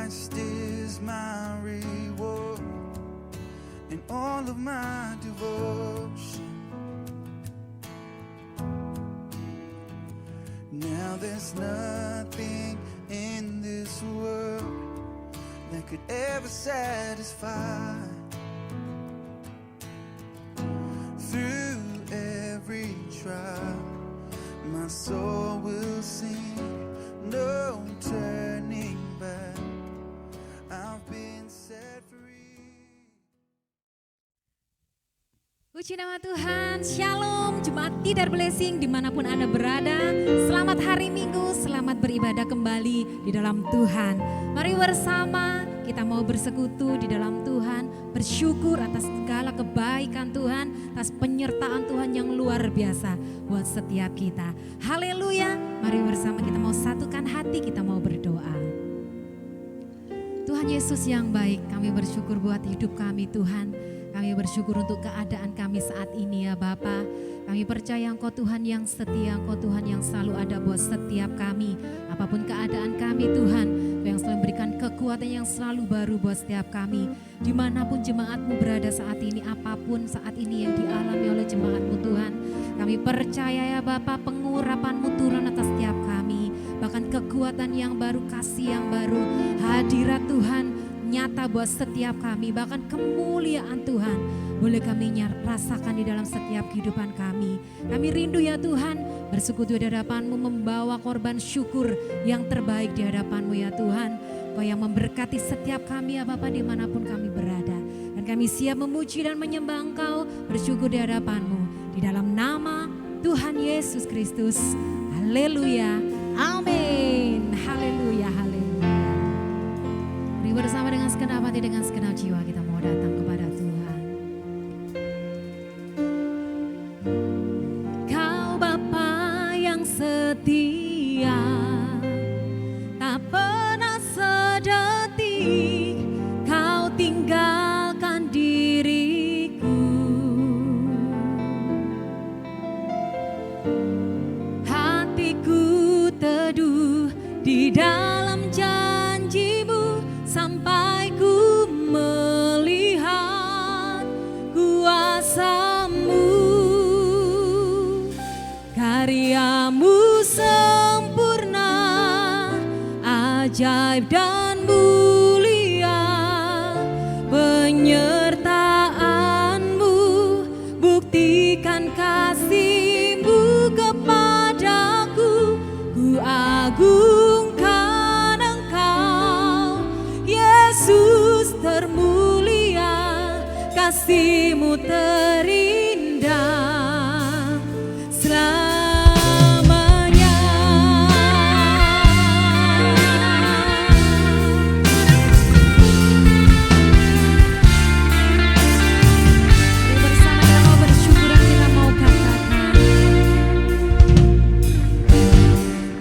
Christ is my reward and all of my devotion. Now there's nothing in this world that could ever satisfy. Through every trial, my soul will sing, no turning back. I've been set free. Puji nama Tuhan, Shalom, Jemaat Tidar Blessing dimanapun Anda berada. Selamat hari Minggu, selamat beribadah kembali di dalam Tuhan. Mari bersama kita mau bersekutu di dalam Tuhan, bersyukur atas segala kebaikan Tuhan, atas penyertaan Tuhan yang luar biasa buat setiap kita. Haleluya, mari bersama kita mau satukan hati, kita mau berdoa. Tuhan Yesus yang baik, kami bersyukur buat hidup kami Tuhan. Kami bersyukur untuk keadaan kami saat ini ya Bapa. Kami percaya Engkau Tuhan yang setia, Engkau Tuhan yang selalu ada buat setiap kami. Apapun keadaan kami Tuhan, Engkau yang selalu memberikan kekuatan yang selalu baru buat setiap kami. Dimanapun jemaat-Mu berada saat ini, apapun saat ini yang dialami oleh jemaat-Mu Tuhan. Kami percaya ya Bapa, pengurapan-Mu turun atas setiap kami. Bahkan kekuatan yang baru, kasih yang baru, hadirat Tuhan nyata buat setiap kami, bahkan kemuliaan Tuhan boleh kami rasakan di dalam setiap kehidupan kami. Kami rindu ya Tuhan bersekutu di hadapan-Mu, membawa korban syukur yang terbaik di hadapan-Mu ya Tuhan. Kau yang memberkati setiap kami ya Bapa dimanapun kami berada. Dan kami siap memuji dan menyembah Engkau, bersyukur di hadapan-Mu. Di dalam nama Tuhan Yesus Kristus. Haleluya. Amin. Haleluya. Haleluya. Bersama dengan segenap hati, dengan segenap jiwa kita mau datang kepada Tuhan. Kau Bapa yang setia, tak pernah sedetik Kau tinggalkan diriku. Hatiku teduh di dalam janji-Mu, sampai ku melihat kuasa-Mu, karya-Mu sempurna, ajaib dan mulia, penyertaan-Mu, buktikan kasih-Mu kepadaku, ku agungkan Engkau, Yesus termulia, kasih-Mu terindah selamanya. Bersama kita mau bersyukur dan kita mau katakan,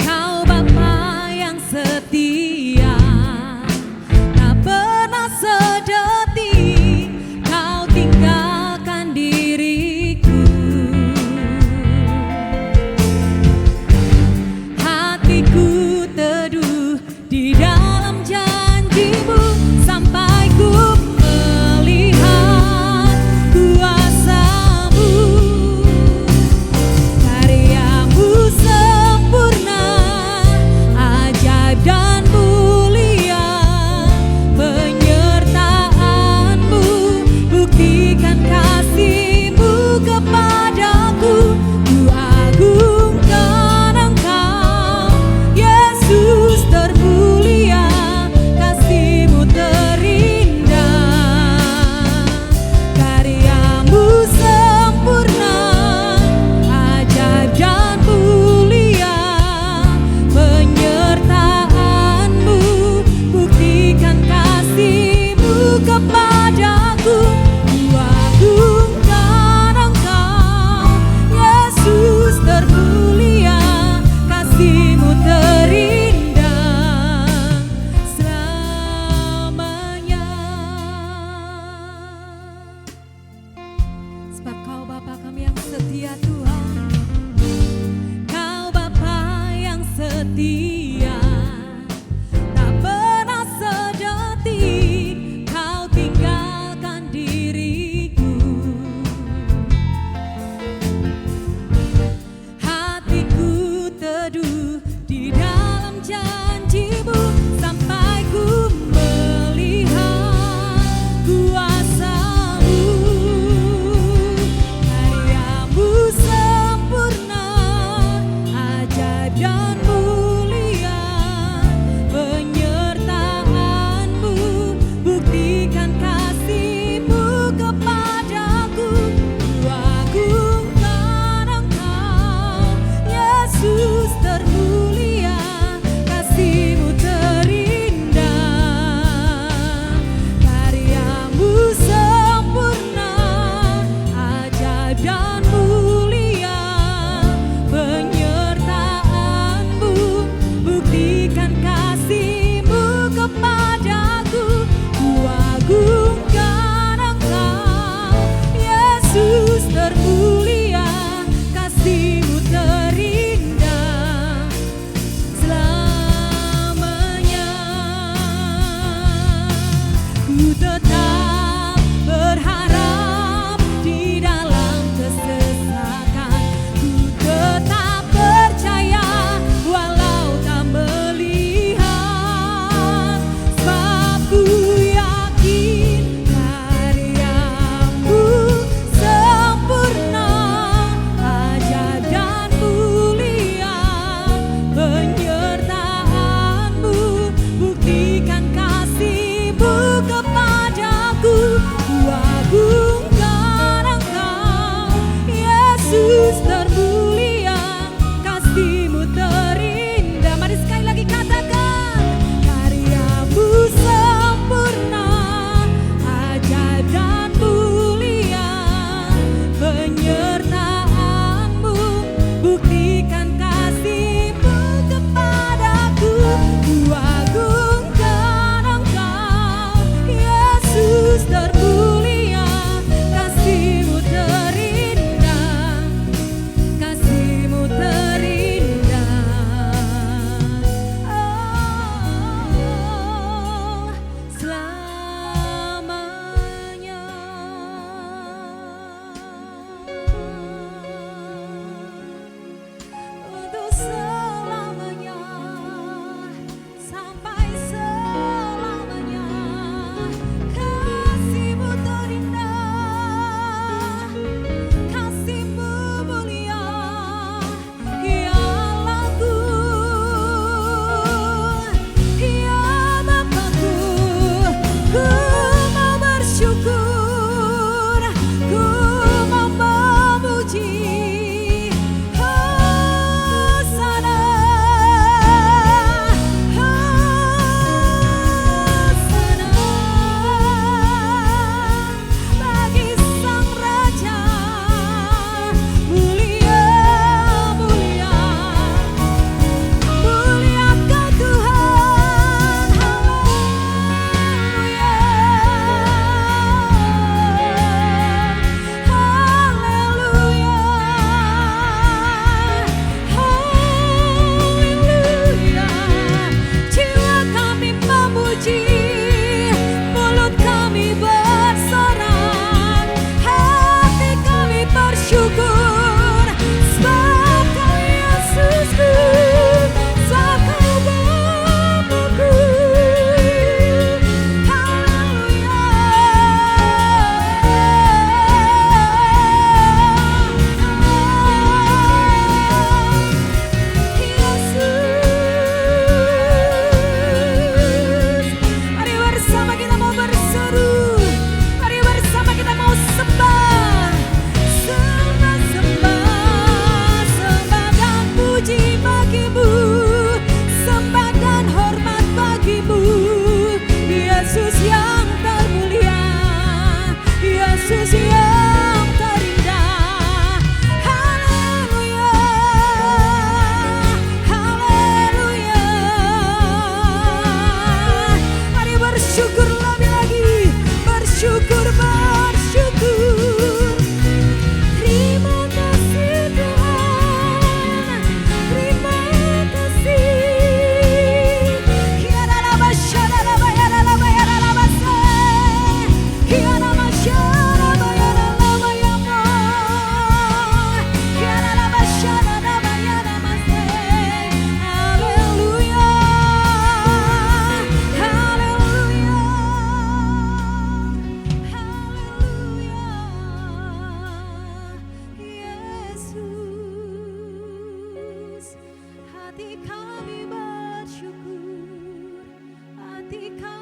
Kau Bapa yang setia, sedetik Kau tinggalkan diriku. Hatiku teduh di dalam janji-Mu, sampai ku melihat kuasa-Mu, karya-Mu sempurna, ajaib dan mulia, buktikan kasih-Mu kepadaku, ku agungkan Engkau, Yesus termulia, kasih-Mu terindah, karya-Mu sempurna, ajaib dan mulia, penyertaan-Mu, buktikan kasih-Mu kepadaku, ku agungkan Engkau, Yesus termulia, kasih-Mu terindah selamanya. Sebab Kau Bapa kami yang setia Tuhan, Kau Bapa yang setia, tak pernah sedih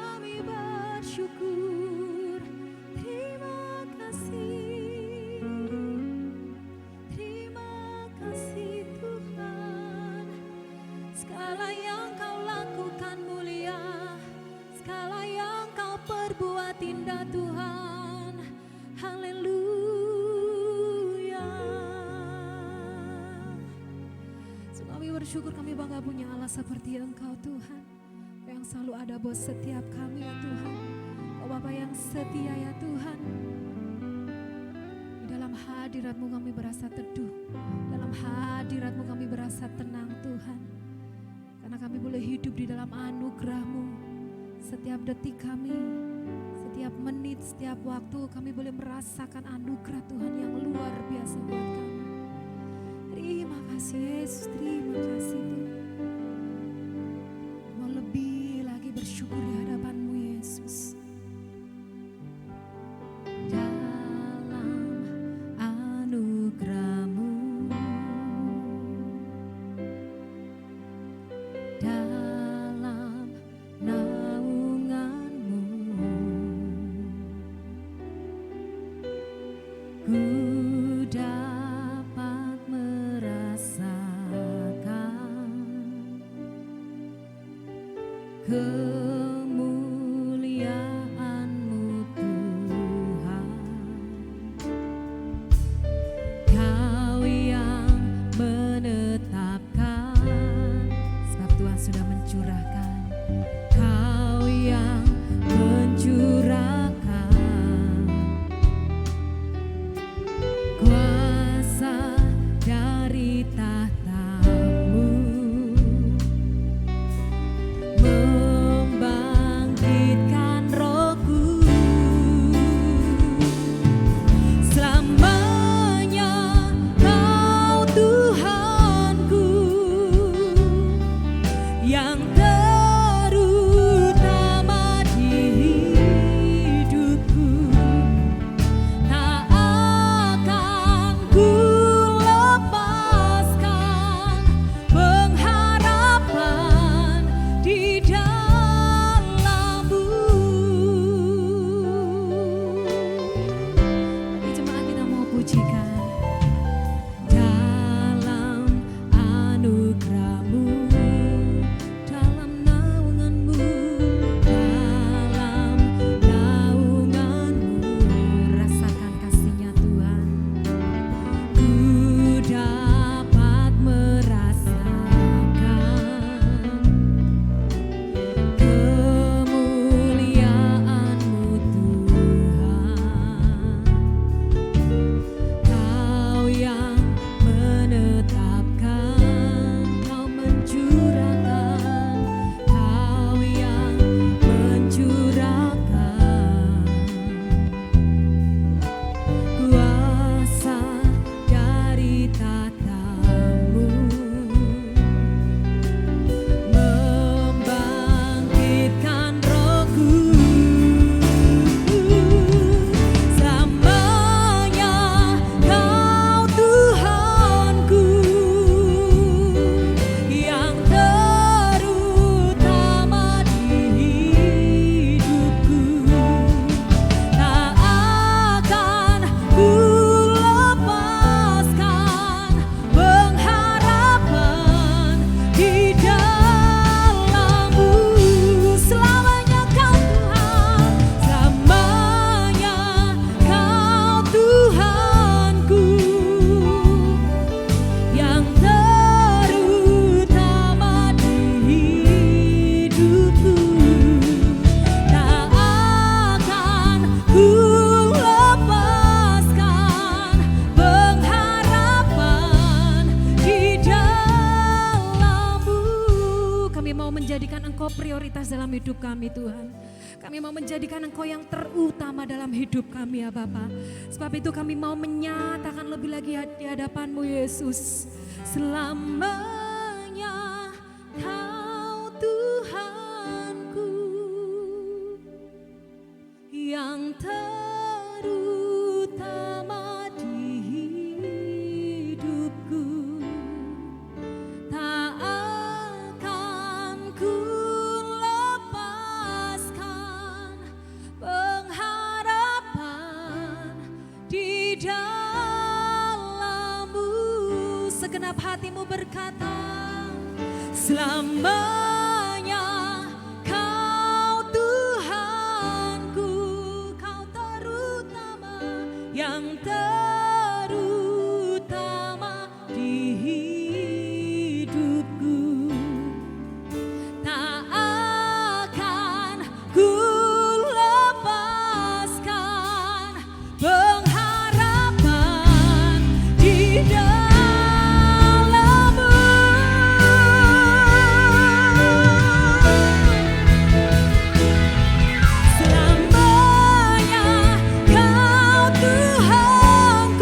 kami bersyukur. Terima kasih. Terima kasih Tuhan. Segala yang kau lakukan mulia, segala yang kau perbuat indah Tuhan. Haleluya. So, kami bersyukur, kami bangga punya Allah seperti Engkau Tuhan, yang selalu ada buat setiap kami ya Tuhan. Oh Bapa yang setia ya Tuhan. Di dalam hadirat-Mu kami berasa teduh, dalam hadirat-Mu kami berasa tenang Tuhan. Karena kami boleh hidup di dalam anugerah-Mu. Setiap detik kami, setiap menit, setiap waktu kami boleh merasakan anugerah Tuhan yang luar biasa buat kami. Terima kasih Yesus, terima kasih Tuhan. Mau lebih lagi bersyukur di hadapan-Mu Yesus. Dalam anugerah-Mu, dalam naungan-Mu, ku dapat merasakan kemuliaan-Mu Tuhan. Kau yang menetapkan, sebab Tuhan sudah mencurahkan. Kau yang mencurahkan kuasa dari tahta-Mu, membangkitkan rohku. Selamanya Kau Tuhanku, yang terutama di hidupku. Tak akan ku lepaskan pengharapan di dalam-Mu. Mari jemaat kita mau pujikan. Dalam anugerah-Mu, dalam naungan-Mu, dalam naungan-Mu, rasakan kasih-Nya Tuhan. Ku dapat merasakan kemuliaan-Mu Tuhan. Kau yang menetapkan, Kau mencurahkan, Kau yang mencurahkan kuasa dari tahta-Mu, membangkitkan rohku. Selamanya Kau Tuhanku, yang terutama di hidupku. Tak akan ku lepaskan pengharapan di dalam-Mu. Selamanya Kau Tuhan, selamanya Kau Tuhanku, yang terutama di hidupku. Tak akan ku lepaskan pengharapan di dalam-Mu. Kami mau menjadikan Engkau prioritas dalam hidup kami Tuhan. Kami mau menjadikan Engkau yang terutama dalam hidup kami ya Bapa. Sebab itu kami mau menyatakan lebih lagi di hadapan-Mu Yesus. Selamanya Kau Tuhanku, yang terutama di hidupku. Tak akan ku lepaskan setiap hatimu berkata, selamanya Kau Tuhanku, Kau terutama, yang terutama di hidupku. Tak akan ku lepaskan pengharapan di dalam-Mu. Selamanya Kau Tuhanku,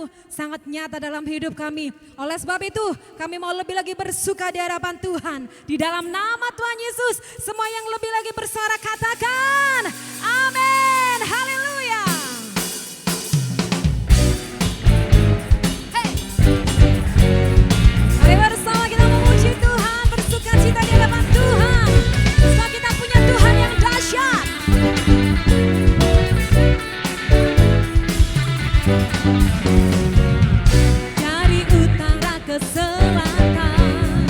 firman-Mu sangat nyata dalam hidup kami. Oleh sebab itu kami mau lebih lagi bersuka di hadapan Tuhan. Di dalam nama Tuhan Yesus, semua yang lebih lagi bersorak katakan amin. Haleluya. Hey. Mari bersama kita memuji Tuhan, bersuka cita di hadapan Tuhan. Sebab kita punya Tuhan yang dahsyat. Dari utara ke selatan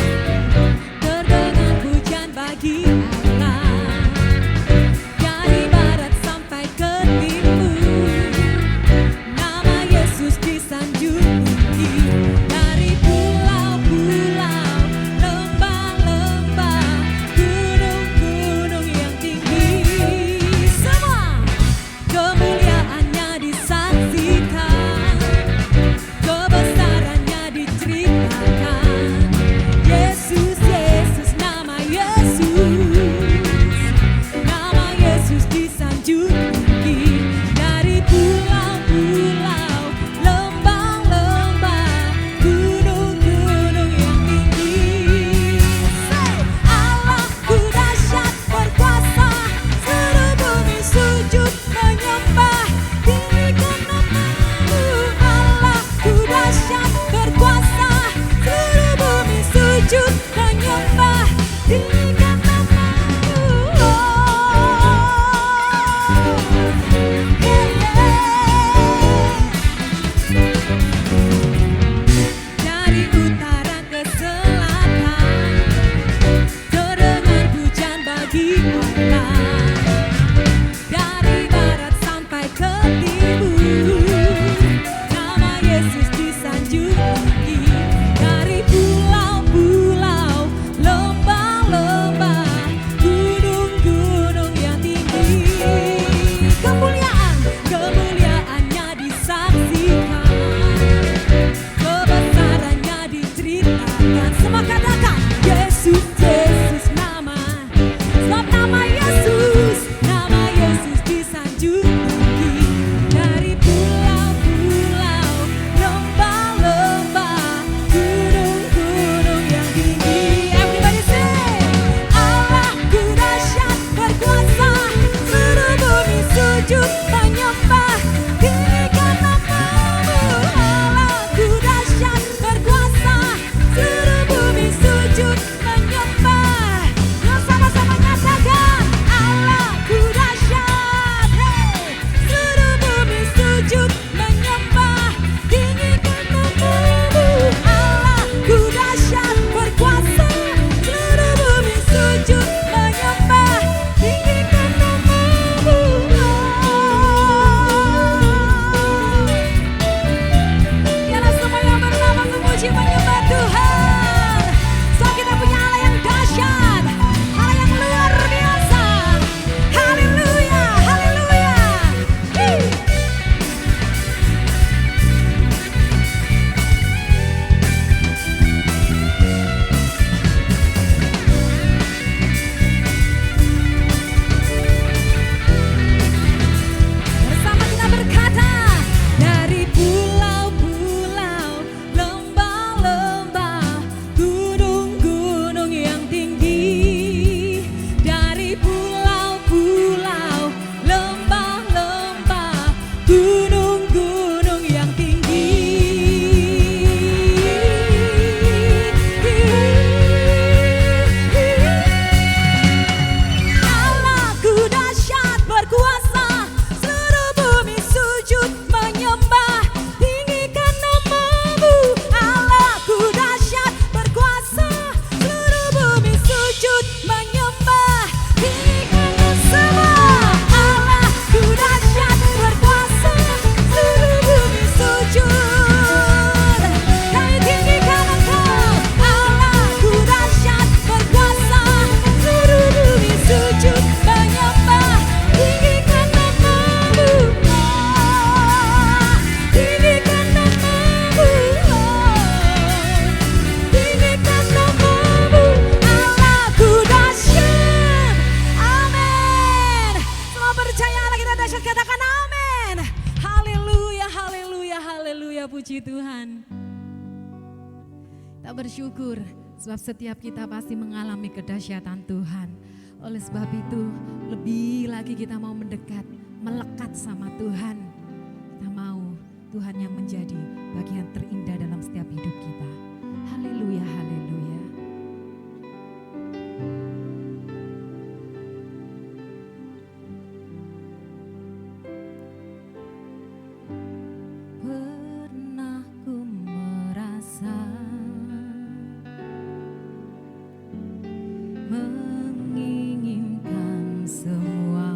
terdengar pujian bagi Allah. Dari barat sampai ke timur nama Yesus disanjung tinggi. Dari pulau-pulau, lembah-lembah, gunung-gunung yang tinggi, semua kemuliaannya disaksikan, kebesarannya diceritakan. bersyukur sebab setiap kita pasti mengalami kedahsyatan Tuhan. Oleh sebab itu lebih lagi kita mau mendekat, melekat sama Tuhan. Kita mau Tuhan yang menjadi bagian terindah dalam setiap hidup kita. Haleluya, haleluya. Pernah ku merasa menginginkan semua,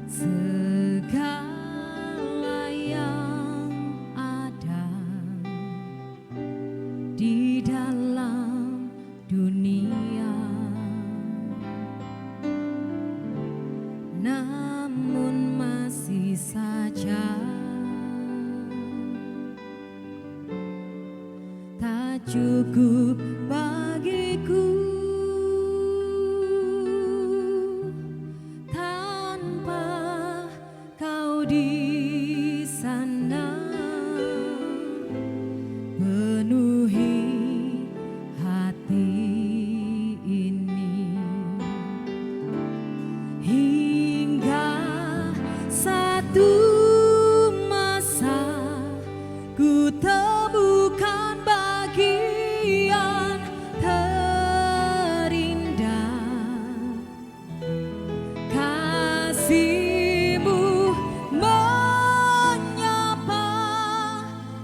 segala yang ada di dalam dunia, namun masih saja tak cukup bagiku tanpa kau di sana. Penuhi hati ini hingga satu masa ku temukan bagian terindah. Kasih-Mu menyapa,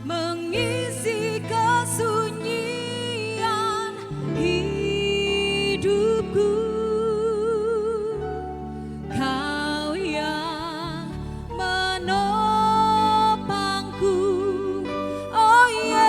mengisi kesunyian hidupku. Kau yang menopangku, oh Yesus.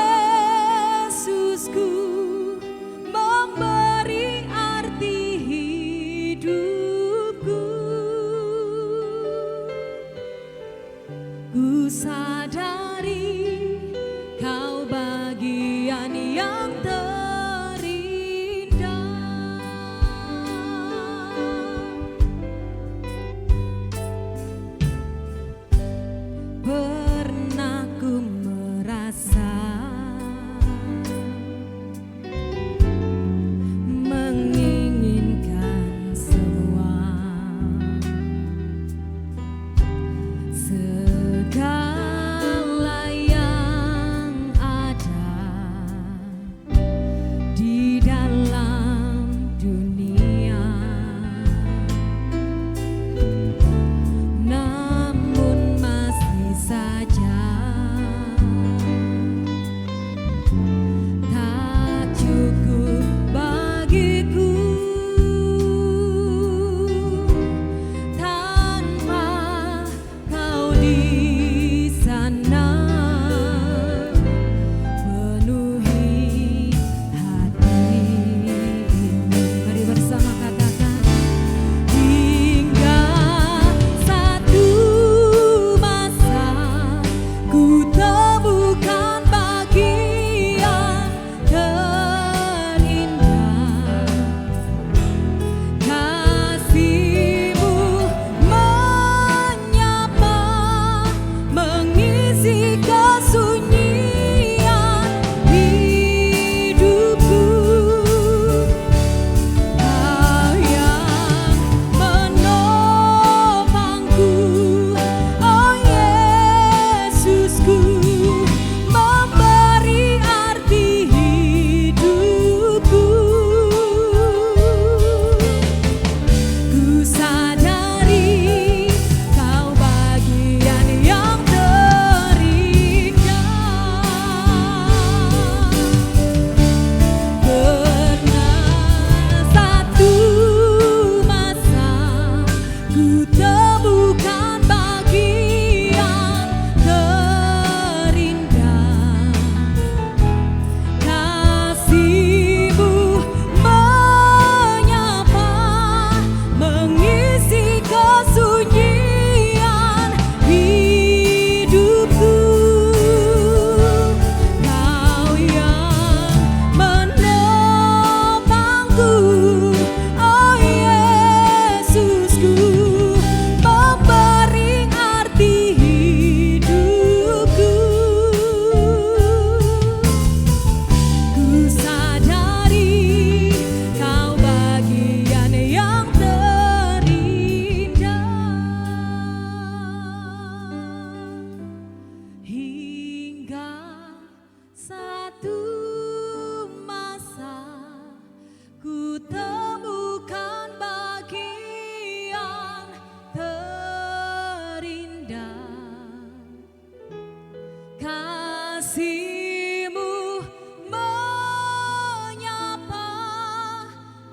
kasih-Mu menyapa,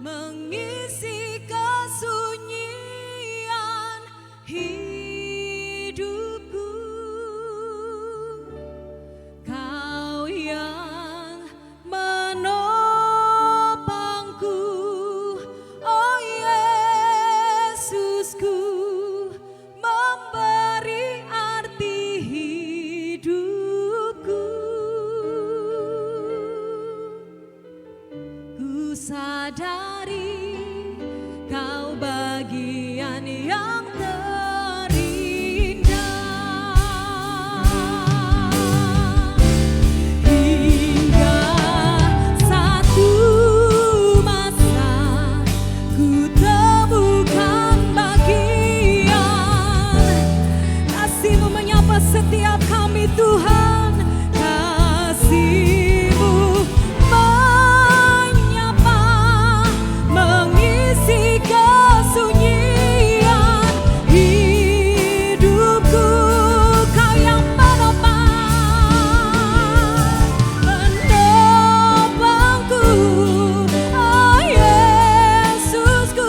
mengisi kesunyian hidupku. Kau yang menopangku, oh Yesusku, memberi arti hidupku. Ku sadari Kau bagian yang terindah, hingga satu masa ku temukan bagian kasih-Mu menyapa setiap kami Tuhan. Kasih-Mu menyapa, mengisi kesunyian hidupku. Kau yang menopangku, oh Yesusku,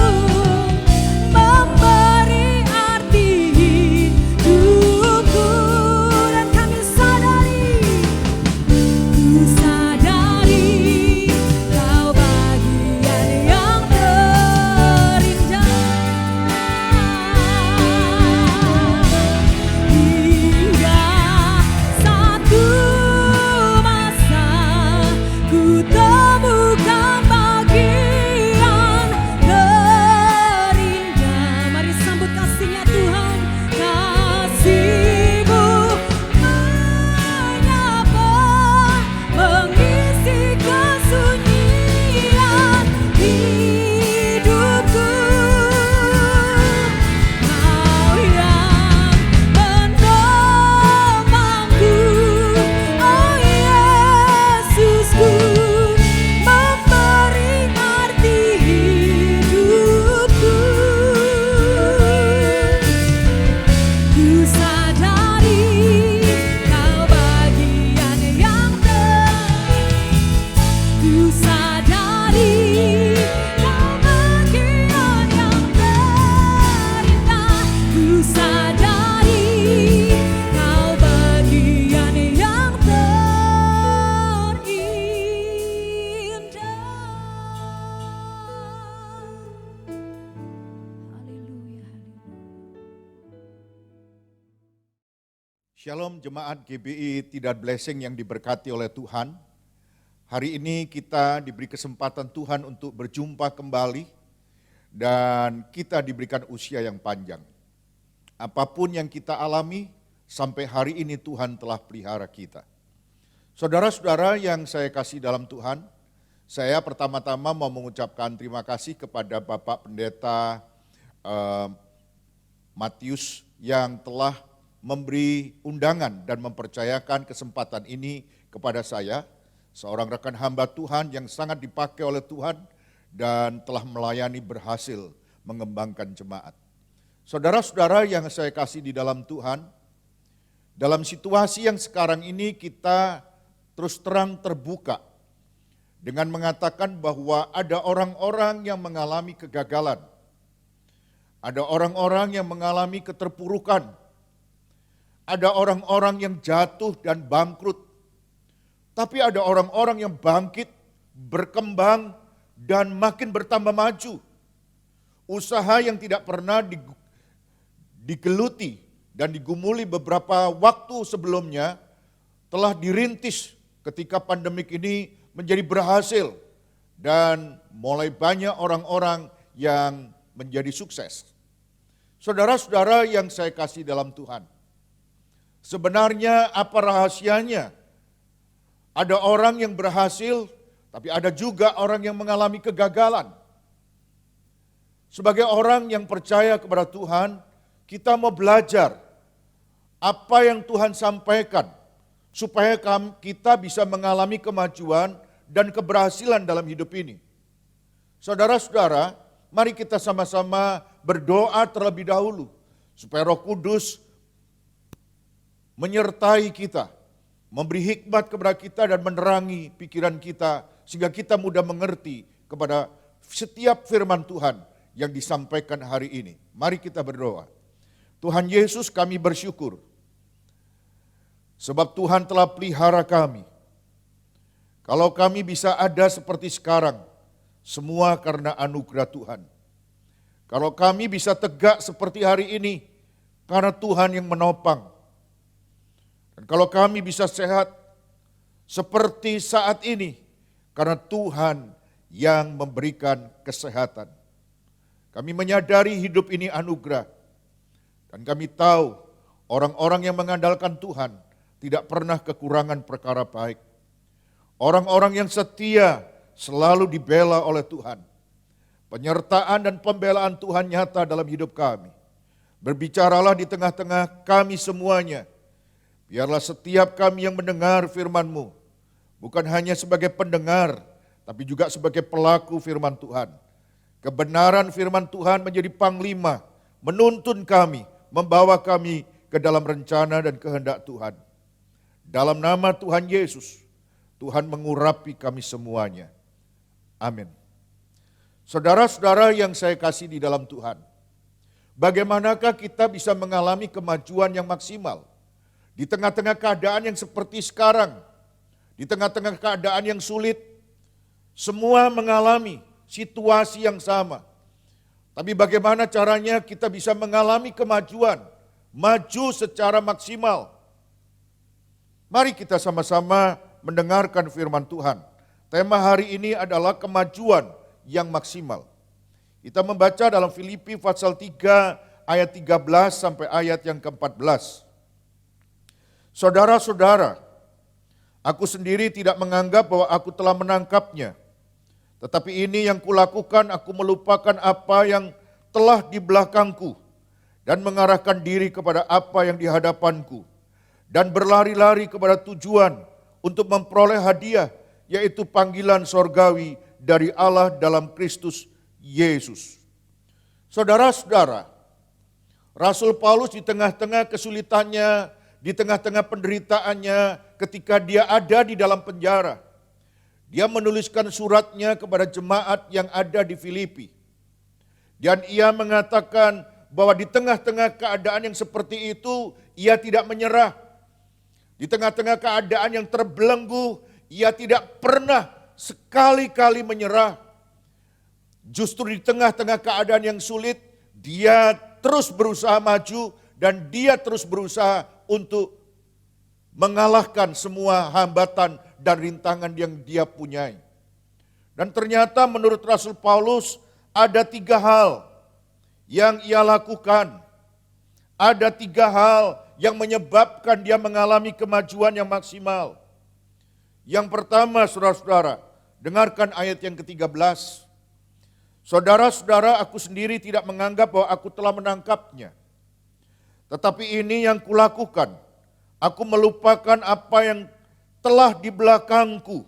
memberi arti hidupku. Dan kami sadari Kau bagian yang terindah, hingga satu masa ku temukan bagian terindah. Mari sambut kasih-Nya Tuhan. Kasih-Mu menyapa, mengisi kesunyian hidupku. Kau yang menopangku, oh Yesusku, memberi arti hidupku. Ku sadari Kau bagian yang Ku sadari Kau bagian yang terindah. Ku sadari Kau bagian yang terindah. Haleluya, haleluya. Shalom jemaat GBI Tidar Blessing yang diberkati oleh Tuhan. Hari ini kita diberi kesempatan Tuhan untuk berjumpa kembali dan kita diberikan usia yang panjang. Apapun yang kita alami sampai hari ini Tuhan telah pelihara kita. Saudara-saudara yang saya kasih dalam Tuhan, saya pertama-tama mau mengucapkan terima kasih kepada Bapak Pendeta Matius yang telah memberi undangan dan mempercayakan kesempatan ini kepada saya, seorang rekan hamba Tuhan yang sangat dipakai oleh Tuhan dan telah melayani berhasil mengembangkan jemaat. Saudara-saudara yang saya kasih di dalam Tuhan, dalam situasi yang sekarang ini kita terus terang terbuka dengan mengatakan bahwa ada orang-orang yang mengalami kegagalan, ada orang-orang yang mengalami keterpurukan, ada orang-orang yang jatuh dan bangkrut, tapi ada orang-orang yang bangkit, berkembang, dan makin bertambah maju. Usaha yang tidak pernah digeluti dan digumuli beberapa waktu sebelumnya telah dirintis ketika pandemik ini menjadi berhasil. Dan mulai banyak orang-orang yang menjadi sukses. Saudara-saudara yang saya kasih dalam Tuhan, sebenarnya apa rahasianya? Ada orang yang berhasil, tapi ada juga orang yang mengalami kegagalan. Sebagai orang yang percaya kepada Tuhan, kita mau belajar apa yang Tuhan sampaikan, supaya kita bisa mengalami kemajuan dan keberhasilan dalam hidup ini. Saudara-saudara, mari kita sama-sama berdoa terlebih dahulu, supaya Roh Kudus menyertai kita, memberi hikmat kepada kita dan menerangi pikiran kita, sehingga kita mudah mengerti kepada setiap firman Tuhan yang disampaikan hari ini. Mari kita berdoa. Tuhan Yesus, kami bersyukur sebab Tuhan telah pelihara kami. Kalau kami bisa ada seperti sekarang, semua karena anugerah Tuhan. Kalau kami bisa tegak seperti hari ini, karena Tuhan yang menopang. Dan kalau kami bisa sehat seperti saat ini, karena Tuhan yang memberikan kesehatan. Kami menyadari hidup ini anugerah. Dan kami tahu orang-orang yang mengandalkan Tuhan tidak pernah kekurangan perkara baik. Orang-orang yang setia selalu dibela oleh Tuhan. Penyertaan dan pembelaan Tuhan nyata dalam hidup kami. Berbicaralah di tengah-tengah kami semuanya. Biarlah setiap kami yang mendengar firman-Mu, bukan hanya sebagai pendengar, tapi juga sebagai pelaku firman Tuhan. Kebenaran firman Tuhan menjadi panglima, menuntun kami, membawa kami ke dalam rencana dan kehendak Tuhan. Dalam nama Tuhan Yesus, Tuhan mengurapi kami semuanya. Amin. Saudara-saudara yang saya kasih di dalam Tuhan, bagaimanakah kita bisa mengalami kemajuan yang maksimal di tengah-tengah keadaan yang seperti sekarang, di tengah-tengah keadaan yang sulit? Semua mengalami situasi yang sama. Tapi bagaimana caranya kita bisa mengalami kemajuan, maju secara maksimal? Mari kita sama-sama mendengarkan firman Tuhan. Tema hari ini adalah kemajuan yang maksimal. Kita membaca dalam Filipi pasal 3 ayat 13 sampai ayat yang ke-14. Saudara-saudara, aku sendiri tidak menganggap bahwa aku telah menangkapnya. Tetapi ini yang kulakukan, aku melupakan apa yang telah di belakangku dan mengarahkan diri kepada apa yang di hadapanku dan berlari-lari kepada tujuan untuk memperoleh hadiah, yaitu panggilan sorgawi dari Allah dalam Kristus Yesus. Saudara-saudara, Rasul Paulus di tengah-tengah kesulitannya, di tengah-tengah penderitaannya, ketika dia ada di dalam penjara, dia menuliskan suratnya kepada jemaat yang ada di Filipi. Dan ia mengatakan bahwa di tengah-tengah keadaan yang seperti itu, ia tidak menyerah. Di tengah-tengah keadaan yang terbelenggu, ia tidak pernah sekali-kali menyerah. Justru di tengah-tengah keadaan yang sulit, dia terus berusaha maju dan dia terus berusaha untuk mengalahkan semua hambatan dan rintangan yang dia punyai. Dan ternyata menurut Rasul Paulus ada 3 hal yang ia lakukan. Ada 3 hal yang menyebabkan dia mengalami kemajuan yang maksimal. Yang pertama, saudara-saudara, dengarkan ayat yang ke-13. Saudara-saudara, aku sendiri tidak menganggap bahwa aku telah menangkapnya. Tetapi ini yang kulakukan, aku melupakan apa yang telah di belakangku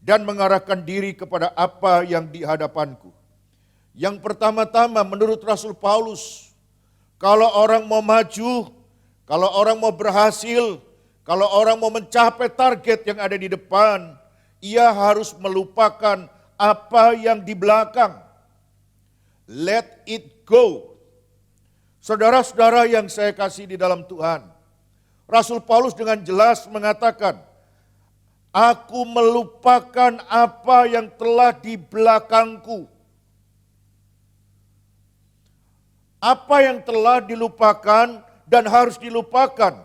dan mengarahkan diri kepada apa yang di hadapanku. Yang pertama-tama menurut Rasul Paulus, kalau orang mau maju, kalau orang mau berhasil, kalau orang mau mencapai target yang ada di depan, ia harus melupakan apa yang di belakang. Let it go. Saudara-saudara yang saya kasih di dalam Tuhan, Rasul Paulus dengan jelas mengatakan, aku melupakan apa yang telah di belakangku. Apa yang telah dilupakan dan harus dilupakan.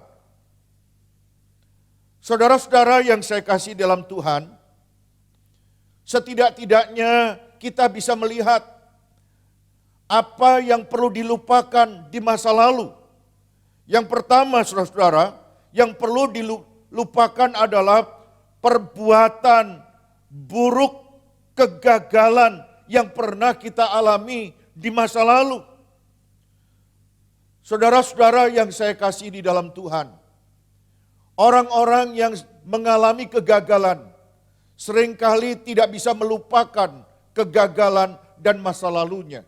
Saudara-saudara yang saya kasih dalam Tuhan, setidak-tidaknya kita bisa melihat apa yang perlu dilupakan di masa lalu. Yang pertama, saudara-saudara, yang perlu dilupakan adalah perbuatan buruk, kegagalan yang pernah kita alami di masa lalu. Saudara-saudara yang saya kasih di dalam Tuhan, orang-orang yang mengalami kegagalan seringkali tidak bisa melupakan kegagalan dan masa lalunya.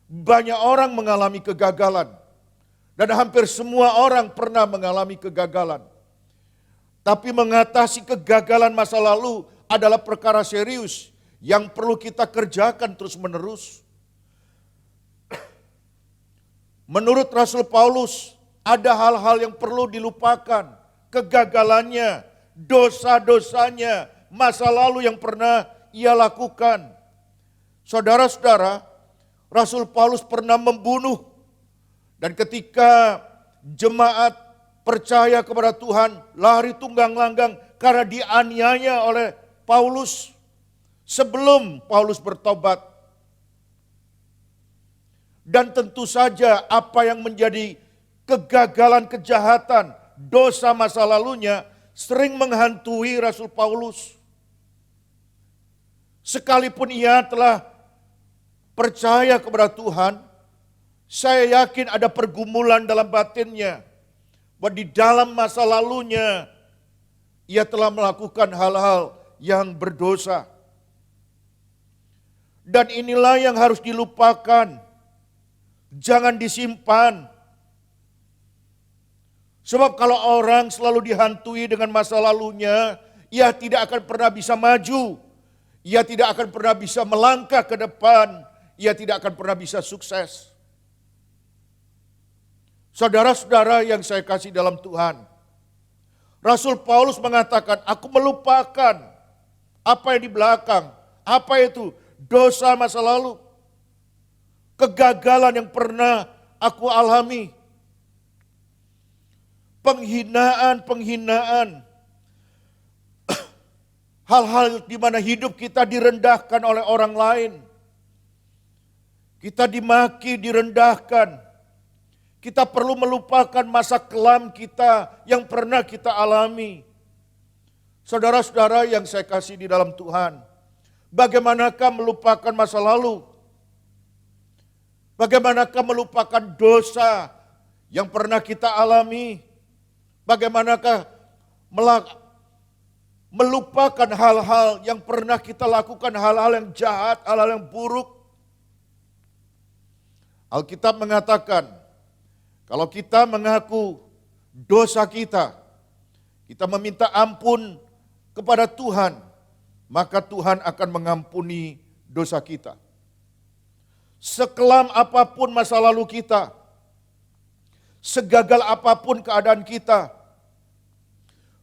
Banyak orang mengalami kegagalan dan hampir semua orang pernah mengalami kegagalan. Tapi mengatasi kegagalan masa lalu adalah perkara serius yang perlu kita kerjakan terus-menerus. Menurut Rasul Paulus, ada hal-hal yang perlu dilupakan. Kegagalannya, dosa-dosanya, masa lalu yang pernah ia lakukan. Saudara-saudara, Rasul Paulus pernah membunuh. Dan ketika jemaat percaya kepada Tuhan, lari tunggang langgang karena dianiaya oleh Paulus sebelum Paulus bertobat. Dan tentu saja apa yang menjadi kegagalan, kejahatan, dosa masa lalunya sering menghantui Rasul Paulus. Sekalipun ia telah percaya kepada Tuhan, saya yakin ada pergumulan dalam batinnya. Bahwa di dalam masa lalunya, ia telah melakukan hal-hal yang berdosa. Dan inilah yang harus dilupakan. Jangan disimpan. Sebab kalau orang selalu dihantui dengan masa lalunya, ia tidak akan pernah bisa maju. Ia tidak akan pernah bisa melangkah ke depan. Ia tidak akan pernah bisa sukses. Saudara-saudara yang saya kasih dalam Tuhan, Rasul Paulus mengatakan, aku melupakan apa yang di belakang. Apa itu? Dosa masa lalu. Kegagalan yang pernah aku alami. Penghinaan. Hal-hal di mana hidup kita direndahkan oleh orang lain. Kita dimaki, direndahkan. Kita perlu melupakan masa kelam kita yang pernah kita alami. Saudara-saudara yang saya kasih di dalam Tuhan, bagaimanakah melupakan masa lalu? Bagaimanakah melupakan dosa yang pernah kita alami? Bagaimanakah melupakan hal-hal yang pernah kita lakukan, hal-hal yang jahat, hal-hal yang buruk? Alkitab mengatakan, kalau kita mengaku dosa kita meminta ampun kepada Tuhan, maka Tuhan akan mengampuni dosa kita. Sekelam apapun masa lalu kita, segagal apapun keadaan kita,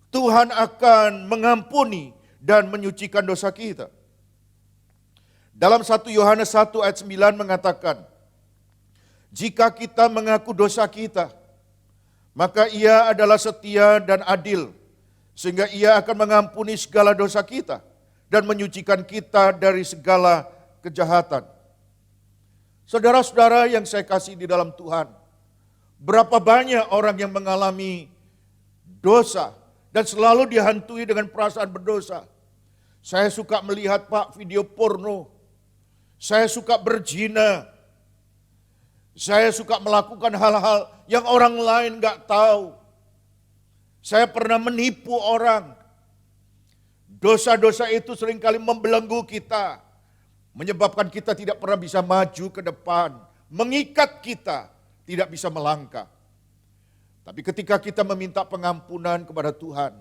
Tuhan akan mengampuni dan menyucikan dosa kita. Dalam 1 Yohanes 1 ayat 9 mengatakan, jika kita mengaku dosa kita, maka Ia adalah setia dan adil, sehingga Ia akan mengampuni segala dosa kita dan menyucikan kita dari segala kejahatan. Saudara-saudara yang saya kasih di dalam Tuhan, berapa banyak orang yang mengalami dosa dan selalu dihantui dengan perasaan berdosa. Saya suka melihat video porno, saya suka berzina, saya suka melakukan hal-hal yang orang lain gak tahu. Saya pernah menipu orang. Dosa-dosa itu seringkali membelenggu kita, menyebabkan kita tidak pernah bisa maju ke depan, mengikat kita tidak bisa melangkah. Tapi ketika kita meminta pengampunan kepada Tuhan,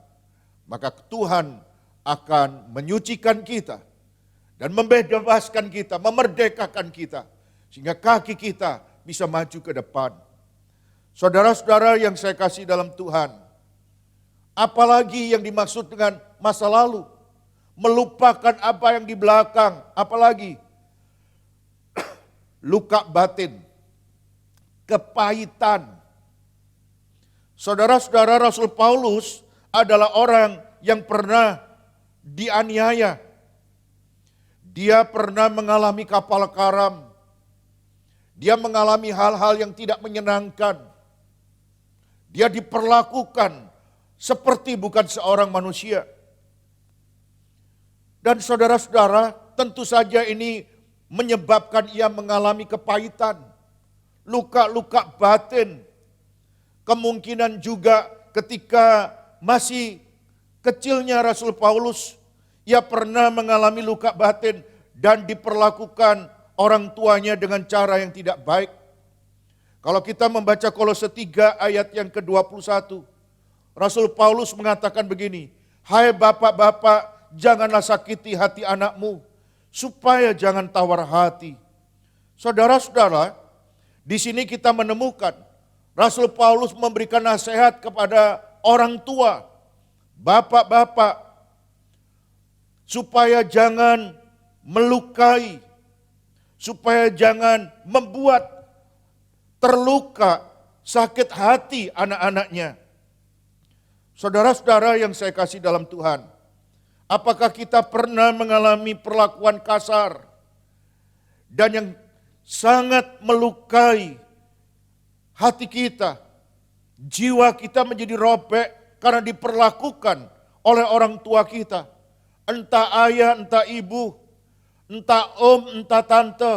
maka Tuhan akan menyucikan kita dan membebaskan kita, memerdekakan kita, sehingga kaki kita bisa maju ke depan. Saudara-saudara yang saya kasih dalam Tuhan, apalagi yang dimaksud dengan masa lalu? Melupakan apa yang di belakang, apalagi luka batin, kepahitan. Saudara-saudara, Rasul Paulus adalah orang yang pernah dianiaya. Dia pernah mengalami kapal karam. Dia mengalami hal-hal yang tidak menyenangkan. Dia diperlakukan seperti bukan seorang manusia. Dan saudara-saudara, tentu saja ini menyebabkan ia mengalami kepahitan, luka-luka batin. Kemungkinan juga ketika masih kecilnya Rasul Paulus, ia pernah mengalami luka batin dan diperlakukan orang tuanya dengan cara yang tidak baik. Kalau kita membaca Kolose 3 ayat yang ke-21, Rasul Paulus mengatakan begini, "Hai bapak-bapak, janganlah sakiti hati anakmu, supaya jangan tawar hati." Saudara-saudara, di sini kita menemukan Rasul Paulus memberikan nasihat kepada orang tua, bapak-bapak, supaya jangan melukai, supaya jangan membuat terluka, sakit hati anak-anaknya. Saudara-saudara yang saya kasih dalam Tuhan, apakah kita pernah mengalami perlakuan kasar dan yang sangat melukai hati kita, jiwa kita menjadi robek karena diperlakukan oleh orang tua kita, entah ayah, entah ibu, entah om, entah tante.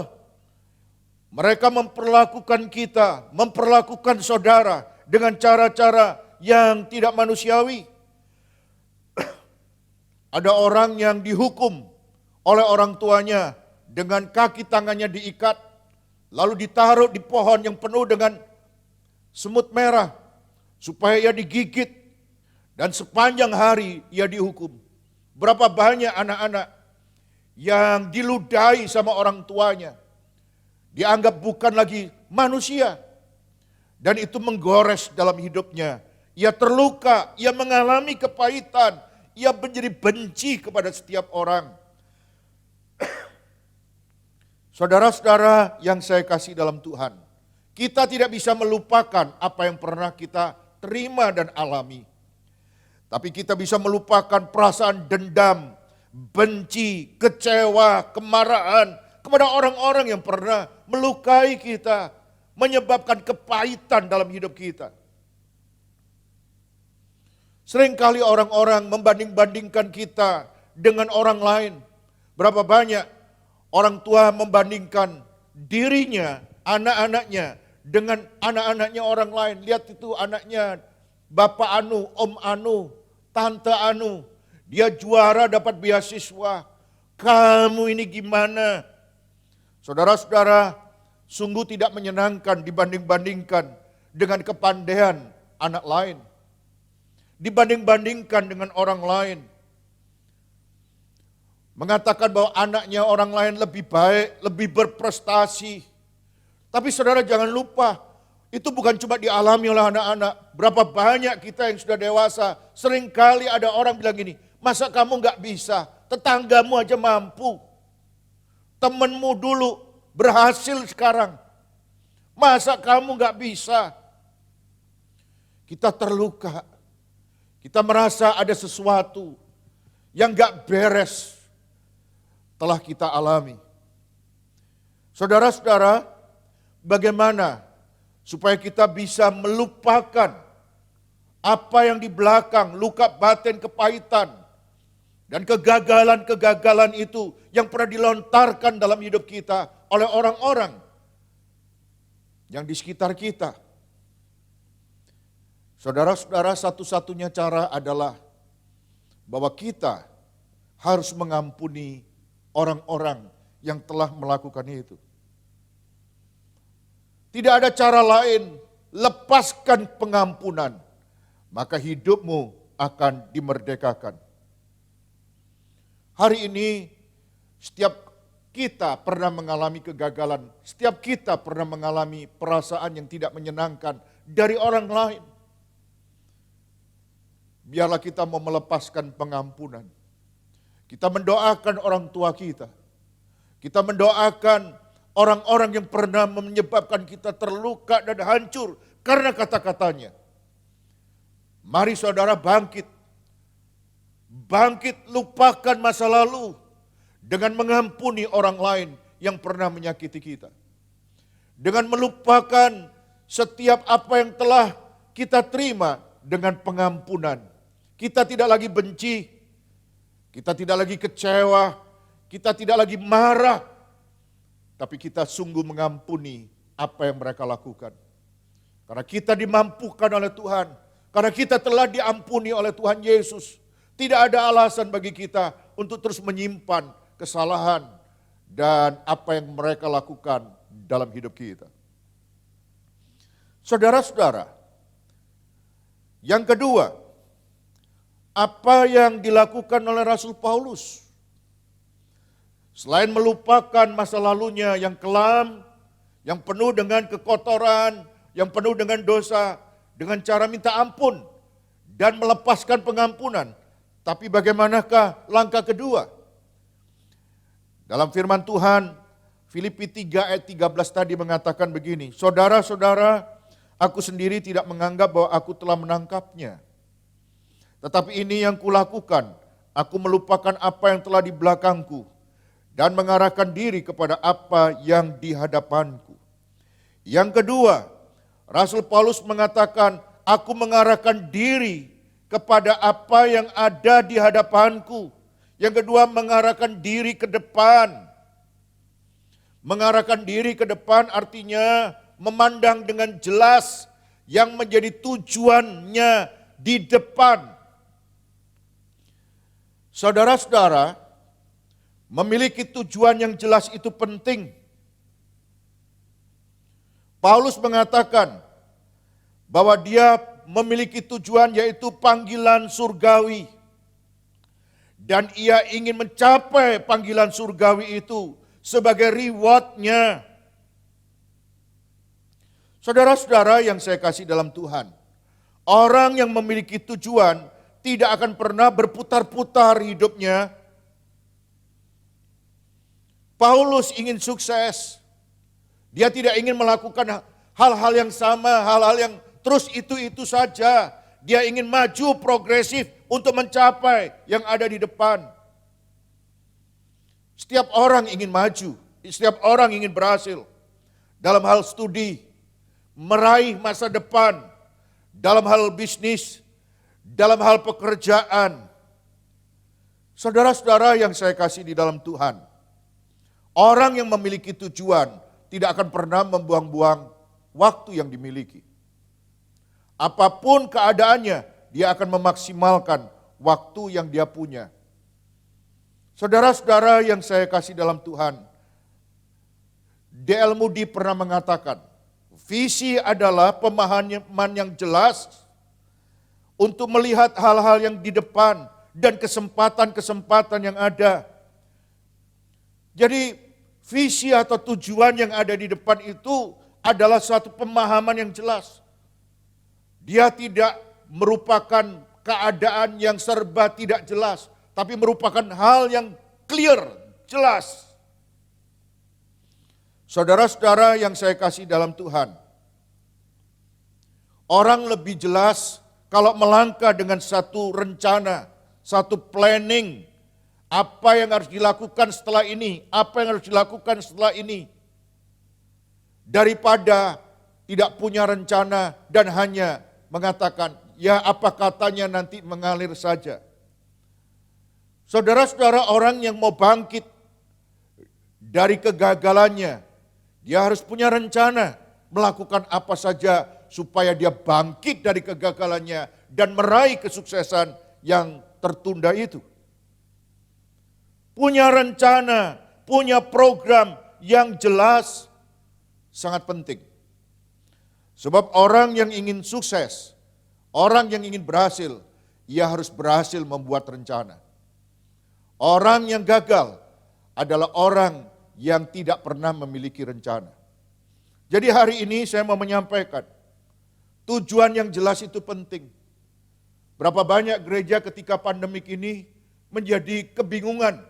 Mereka memperlakukan kita, memperlakukan saudara dengan cara-cara yang tidak manusiawi. Ada orang yang dihukum oleh orang tuanya dengan kaki tangannya diikat, lalu ditaruh di pohon yang penuh dengan semut merah, supaya ia digigit, dan sepanjang hari ia dihukum. Berapa banyak anak-anak yang diludahi sama orang tuanya, dianggap bukan lagi manusia, dan itu menggores dalam hidupnya. Ia terluka, ia mengalami kepahitan, ia menjadi benci kepada setiap orang. Saudara-saudara yang saya kasih dalam Tuhan, kita tidak bisa melupakan apa yang pernah kita terima dan alami. Tapi kita bisa melupakan perasaan dendam, benci, kecewa, kemarahan kepada orang-orang yang pernah melukai kita, menyebabkan kepahitan dalam hidup kita. Seringkali orang-orang membanding-bandingkan kita dengan orang lain. Berapa banyak orang tua membandingkan dirinya, anak-anaknya dengan anak-anaknya orang lain. Lihat itu anaknya Bapak Anu, Om Anu, Tante Anu. Dia juara dapat beasiswa. Kamu ini gimana? Saudara-saudara, sungguh tidak menyenangkan dibanding-bandingkan dengan kepandaian anak lain. Dibanding-bandingkan dengan orang lain. Mengatakan bahwa anaknya orang lain lebih baik, lebih berprestasi. Tapi saudara jangan lupa, itu bukan cuma dialami oleh anak-anak. Berapa banyak kita yang sudah dewasa, seringkali ada orang bilang gini, masa kamu gak bisa, tetanggamu aja mampu. Temenmu dulu berhasil sekarang, masa kamu gak bisa? Kita terluka, kita merasa ada sesuatu yang gak beres telah kita alami. Saudara-saudara, bagaimana supaya kita bisa melupakan apa yang di belakang, luka batin, kepahitan, dan kegagalan-kegagalan itu yang pernah dilontarkan dalam hidup kita oleh orang-orang yang di sekitar kita. Saudara-saudara, satu-satunya cara adalah bahwa kita harus mengampuni orang-orang yang telah melakukan itu. Tidak ada cara lain, lepaskan pengampunan, maka hidupmu akan dimerdekakan. Hari ini setiap kita pernah mengalami kegagalan, setiap kita pernah mengalami perasaan yang tidak menyenangkan dari orang lain. Biarlah kita mau melepaskan pengampunan. Kita mendoakan orang tua kita. Kita mendoakan orang-orang yang pernah menyebabkan kita terluka dan hancur karena kata-katanya. Mari saudara bangkit. Bangkit, lupakan masa lalu dengan mengampuni orang lain yang pernah menyakiti kita. Dengan melupakan setiap apa yang telah kita terima dengan pengampunan. Kita tidak lagi benci, kita tidak lagi kecewa, kita tidak lagi marah, tapi kita sungguh mengampuni apa yang mereka lakukan. Karena kita dimampukan oleh Tuhan, karena kita telah diampuni oleh Tuhan Yesus. Tidak ada alasan bagi kita untuk terus menyimpan kesalahan dan apa yang mereka lakukan dalam hidup kita. Saudara-saudara, yang kedua, apa yang dilakukan oleh Rasul Paulus. Selain melupakan masa lalunya yang kelam, yang penuh dengan kekotoran, yang penuh dengan dosa, dengan cara minta ampun dan melepaskan pengampunan. Tapi bagaimanakah langkah kedua? Dalam firman Tuhan, Filipi 3 ayat 13 tadi mengatakan begini, saudara-saudara, aku sendiri tidak menganggap bahwa aku telah menangkapnya. Tetapi ini yang kulakukan, aku melupakan apa yang telah di belakangku dan mengarahkan diri kepada apa yang di hadapanku. Yang kedua, Rasul Paulus mengatakan, aku mengarahkan diri kepada apa yang ada di hadapanku. Yang kedua, mengarahkan diri ke depan. Mengarahkan diri ke depan artinya memandang dengan jelas yang menjadi tujuannya di depan. Saudara-saudara, memiliki tujuan yang jelas itu penting. Paulus mengatakan bahwa dia memiliki tujuan yaitu panggilan surgawi. Dan ia ingin mencapai panggilan surgawi itu sebagai reward-nya. Saudara-saudara yang saya kasih dalam Tuhan, orang yang memiliki tujuan tidak akan pernah berputar-putar hidupnya. Paulus ingin sukses. Dia tidak ingin melakukan hal-hal yang sama, hal-hal yang terus itu-itu saja. Dia ingin maju progresif untuk mencapai yang ada di depan. Setiap orang ingin maju, setiap orang ingin berhasil. Dalam hal studi, meraih masa depan, dalam hal bisnis, dalam hal pekerjaan. Saudara-saudara yang saya kasih di dalam Tuhan, orang yang memiliki tujuan tidak akan pernah membuang-buang waktu yang dimiliki. Apapun keadaannya, dia akan memaksimalkan waktu yang dia punya. Saudara-saudara yang saya kasih dalam Tuhan, D.L. Moody pernah mengatakan, visi adalah pemahaman yang jelas untuk melihat hal-hal yang di depan dan kesempatan-kesempatan yang ada. Jadi visi atau tujuan yang ada di depan itu adalah suatu pemahaman yang jelas. Dia tidak merupakan keadaan yang serba tidak jelas, tapi merupakan hal yang clear, jelas. Saudara-saudara yang saya kasih dalam Tuhan, orang lebih jelas kalau melangkah dengan satu rencana, satu planning, apa yang harus dilakukan setelah ini, apa yang harus dilakukan setelah ini, daripada tidak punya rencana dan hanya mengatakan, ya apa katanya nanti mengalir saja. Saudara-saudara, orang yang mau bangkit dari kegagalannya, dia harus punya rencana melakukan apa saja supaya dia bangkit dari kegagalannya dan meraih kesuksesan yang tertunda itu. Punya rencana, punya program yang jelas sangat penting. Sebab orang yang ingin sukses, orang yang ingin berhasil, ia harus berhasil membuat rencana. Orang yang gagal adalah orang yang tidak pernah memiliki rencana. Jadi hari ini saya mau menyampaikan, tujuan yang jelas itu penting. Berapa banyak gereja ketika pandemik ini menjadi kebingungan,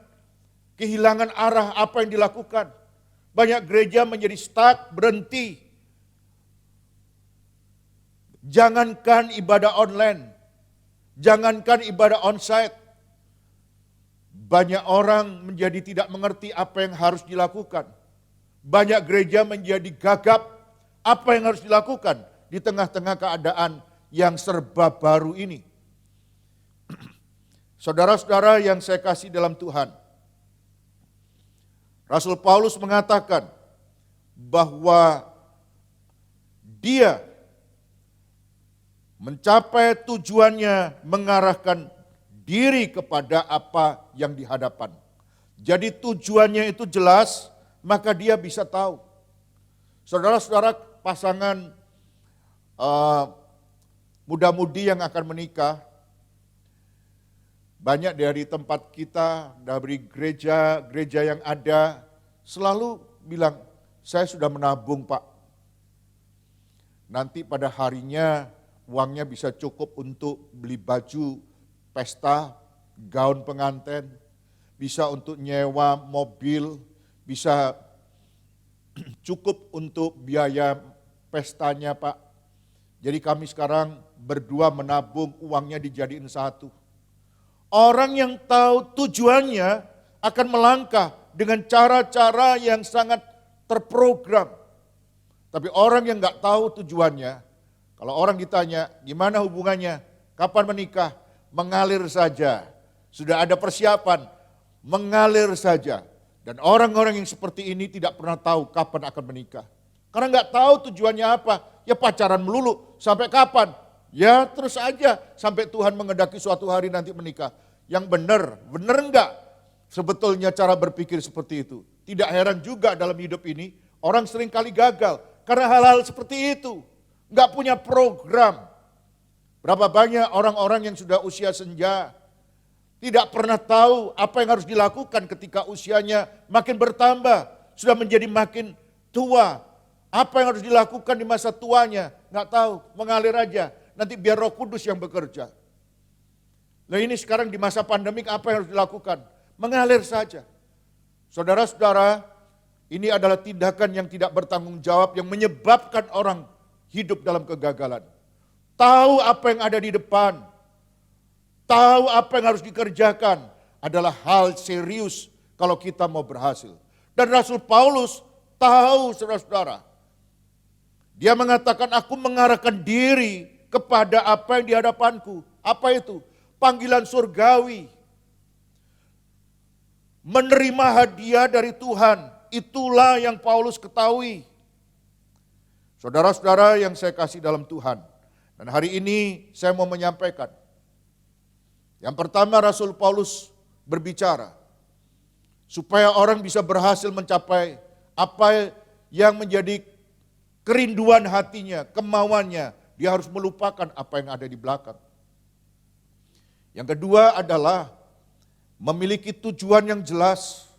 kehilangan arah apa yang dilakukan. Banyak gereja menjadi stuck, berhenti. Jangankan ibadah online, jangankan ibadah onsite. Banyak orang menjadi tidak mengerti apa yang harus dilakukan. Banyak gereja menjadi gagap apa yang harus dilakukan di tengah-tengah keadaan yang serba baru ini. Saudara-saudara yang saya kasih dalam Tuhan, Rasul Paulus mengatakan bahwa dia mencapai tujuannya mengarahkan diri kepada apa yang di hadapan. Jadi tujuannya itu jelas, maka dia bisa tahu. Saudara-saudara, pasangan muda-mudi yang akan menikah, Banyak dari tempat kita, dari gereja yang ada, selalu bilang, saya sudah menabung Pak. Nanti pada harinya uangnya bisa cukup untuk beli baju pesta, gaun pengantin, bisa untuk nyewa mobil, bisa cukup untuk biaya pestanya Pak. Jadi kami sekarang berdua menabung, uangnya dijadiin satu. Orang yang tahu tujuannya akan melangkah dengan cara-cara yang sangat terprogram. Tapi orang yang nggak tahu tujuannya, kalau orang ditanya gimana hubungannya, kapan menikah, mengalir saja. Sudah ada persiapan, mengalir saja. Dan orang-orang yang seperti ini tidak pernah tahu kapan akan menikah. Karena nggak tahu tujuannya apa, ya pacaran melulu, sampai kapan? Ya terus aja sampai Tuhan mengendaki suatu hari nanti menikah. Yang benar enggak sebetulnya cara berpikir seperti itu? Tidak heran juga dalam hidup ini orang sering kali gagal karena hal-hal seperti itu. Enggak punya program. Berapa banyak orang-orang yang sudah usia senja tidak pernah tahu apa yang harus dilakukan ketika usianya makin bertambah, sudah menjadi makin tua. Apa yang harus dilakukan di masa tuanya? Enggak tahu, mengalir aja. Nanti biar Roh Kudus yang bekerja. Nah ini sekarang di masa pandemik apa yang harus dilakukan? Mengalir saja. Saudara-saudara, ini adalah tindakan yang tidak bertanggung jawab yang menyebabkan orang hidup dalam kegagalan. Tahu apa yang ada di depan, tahu apa yang harus dikerjakan adalah hal serius kalau kita mau berhasil. Dan Rasul Paulus tahu saudara-saudara, dia mengatakan aku mengarahkan diri kepada apa yang di hadapanku. Apa itu? Panggilan surgawi. Menerima hadiah dari Tuhan. Itulah yang Paulus ketahui. Saudara-saudara yang saya kasih dalam Tuhan. Dan hari ini saya mau menyampaikan. Yang pertama Rasul Paulus berbicara. Supaya orang bisa berhasil mencapai apa yang menjadi kerinduan hatinya, kemauannya. Dia harus melupakan apa yang ada di belakang. Yang kedua adalah memiliki tujuan yang jelas,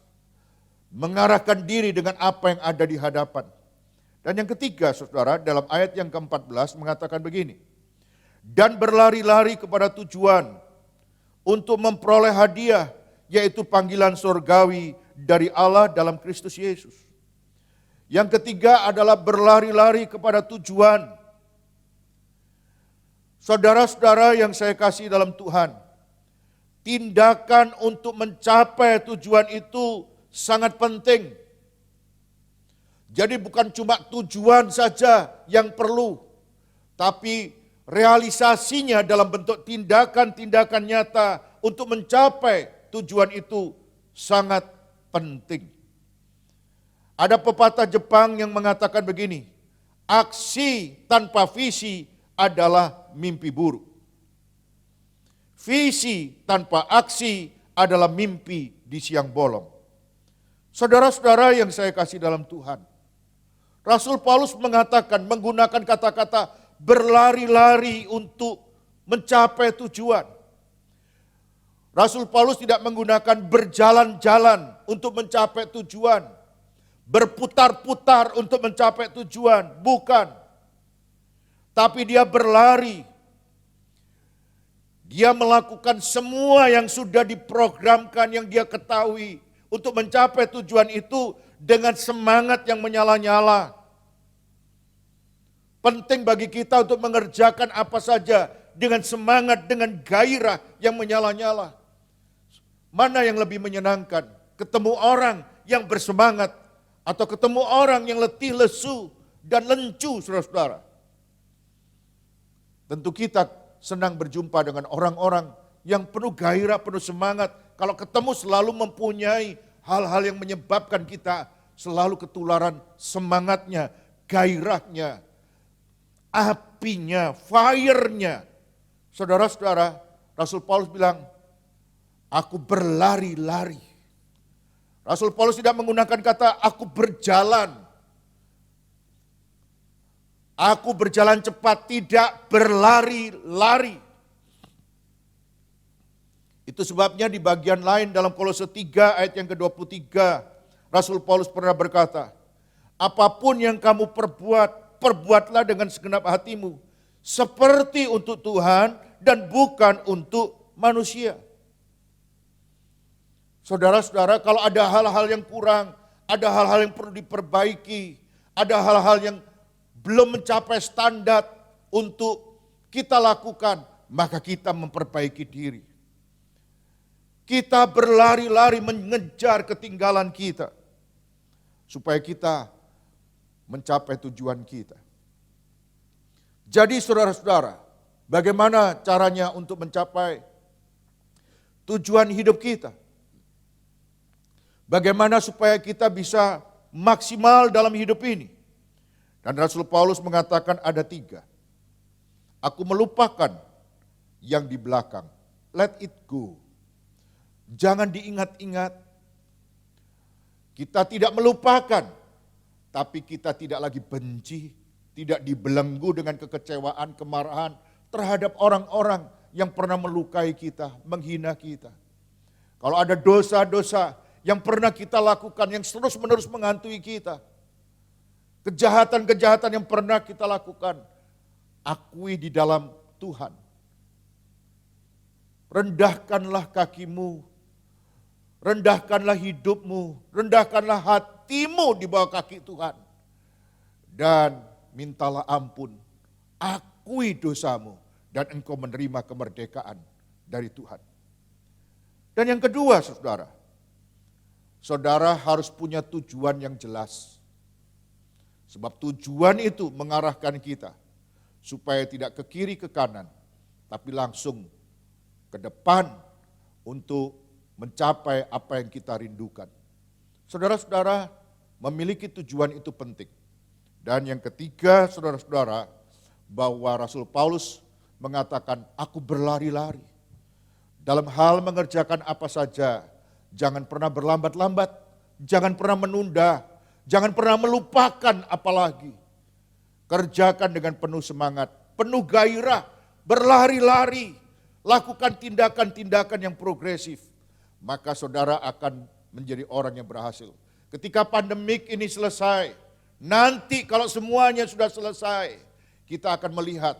mengarahkan diri dengan apa yang ada di hadapan. Dan yang ketiga, saudara, dalam ayat yang ke-14 mengatakan begini, dan berlari-lari kepada tujuan untuk memperoleh hadiah, yaitu panggilan surgawi dari Allah dalam Kristus Yesus. Yang ketiga adalah berlari-lari kepada tujuan. Saudara-saudara yang saya kasih dalam Tuhan, tindakan untuk mencapai tujuan itu sangat penting. Jadi bukan cuma tujuan saja yang perlu, tapi realisasinya dalam bentuk tindakan-tindakan nyata untuk mencapai tujuan itu sangat penting. Ada pepatah Jepang yang mengatakan begini, aksi tanpa visi adalah mimpi buruk. Visi tanpa aksi adalah mimpi di siang bolong. Saudara-saudara yang saya kasih dalam Tuhan, Rasul Paulus mengatakan, menggunakan kata-kata berlari-lari untuk mencapai tujuan. Rasul Paulus tidak menggunakan berjalan-jalan untuk mencapai tujuan, berputar-putar untuk mencapai tujuan, bukan. Tapi dia berlari. Dia melakukan semua yang sudah diprogramkan, yang dia ketahui untuk mencapai tujuan itu dengan semangat yang menyala-nyala. Penting bagi kita untuk mengerjakan apa saja dengan semangat, dengan gairah yang menyala-nyala. Mana yang lebih menyenangkan? Ketemu orang yang bersemangat atau ketemu orang yang letih, lesu, dan lencu, saudara-saudara? Tentu kita senang berjumpa dengan orang-orang yang penuh gairah, penuh semangat. Kalau ketemu selalu mempunyai hal-hal yang menyebabkan kita selalu ketularan semangatnya, gairahnya, apinya, fire-nya. Saudara-saudara, Rasul Paulus bilang, aku berlari-lari. Rasul Paulus tidak menggunakan kata aku berjalan. Aku berjalan cepat, tidak berlari-lari. Itu sebabnya di bagian lain dalam Kolose 3 ayat yang ke-23, Rasul Paulus pernah berkata, apapun yang kamu perbuat, perbuatlah dengan segenap hatimu, seperti untuk Tuhan dan bukan untuk manusia. Saudara-saudara, kalau ada hal-hal yang kurang, ada hal-hal yang perlu diperbaiki, ada hal-hal yang belum mencapai standar untuk kita lakukan, maka kita memperbaiki diri. Kita berlari-lari mengejar ketinggalan kita, supaya kita mencapai tujuan kita. Jadi saudara-saudara, bagaimana caranya untuk mencapai tujuan hidup kita? Bagaimana supaya kita bisa maksimal dalam hidup ini? Dan Rasul Paulus mengatakan ada 3. Aku melupakan yang di belakang. Let it go. Jangan diingat-ingat. Kita tidak melupakan, tapi kita tidak lagi benci, tidak dibelenggu dengan kekecewaan, kemarahan terhadap orang-orang yang pernah melukai kita, menghina kita. Kalau ada dosa-dosa yang pernah kita lakukan, yang terus-menerus menghantui kita, kejahatan-kejahatan yang pernah kita lakukan, akui di dalam Tuhan. Rendahkanlah kakimu, rendahkanlah hidupmu, rendahkanlah hatimu di bawah kaki Tuhan. Dan mintalah ampun, akui dosamu, dan engkau menerima kemerdekaan dari Tuhan. Dan yang kedua, saudara, saudara harus punya tujuan yang jelas. Sebab tujuan itu mengarahkan kita supaya tidak ke kiri ke kanan, tapi langsung ke depan untuk mencapai apa yang kita rindukan. Saudara-saudara, memiliki tujuan itu penting. Dan yang ketiga, saudara-saudara, bahwa Rasul Paulus mengatakan, aku berlari-lari. Dalam hal mengerjakan apa saja, jangan pernah berlambat-lambat, jangan pernah menunda, jangan pernah melupakan apalagi. Kerjakan dengan penuh semangat, penuh gairah, berlari-lari, lakukan tindakan-tindakan yang progresif. Maka saudara akan menjadi orang yang berhasil. Ketika pandemik ini selesai, nanti kalau semuanya sudah selesai, kita akan melihat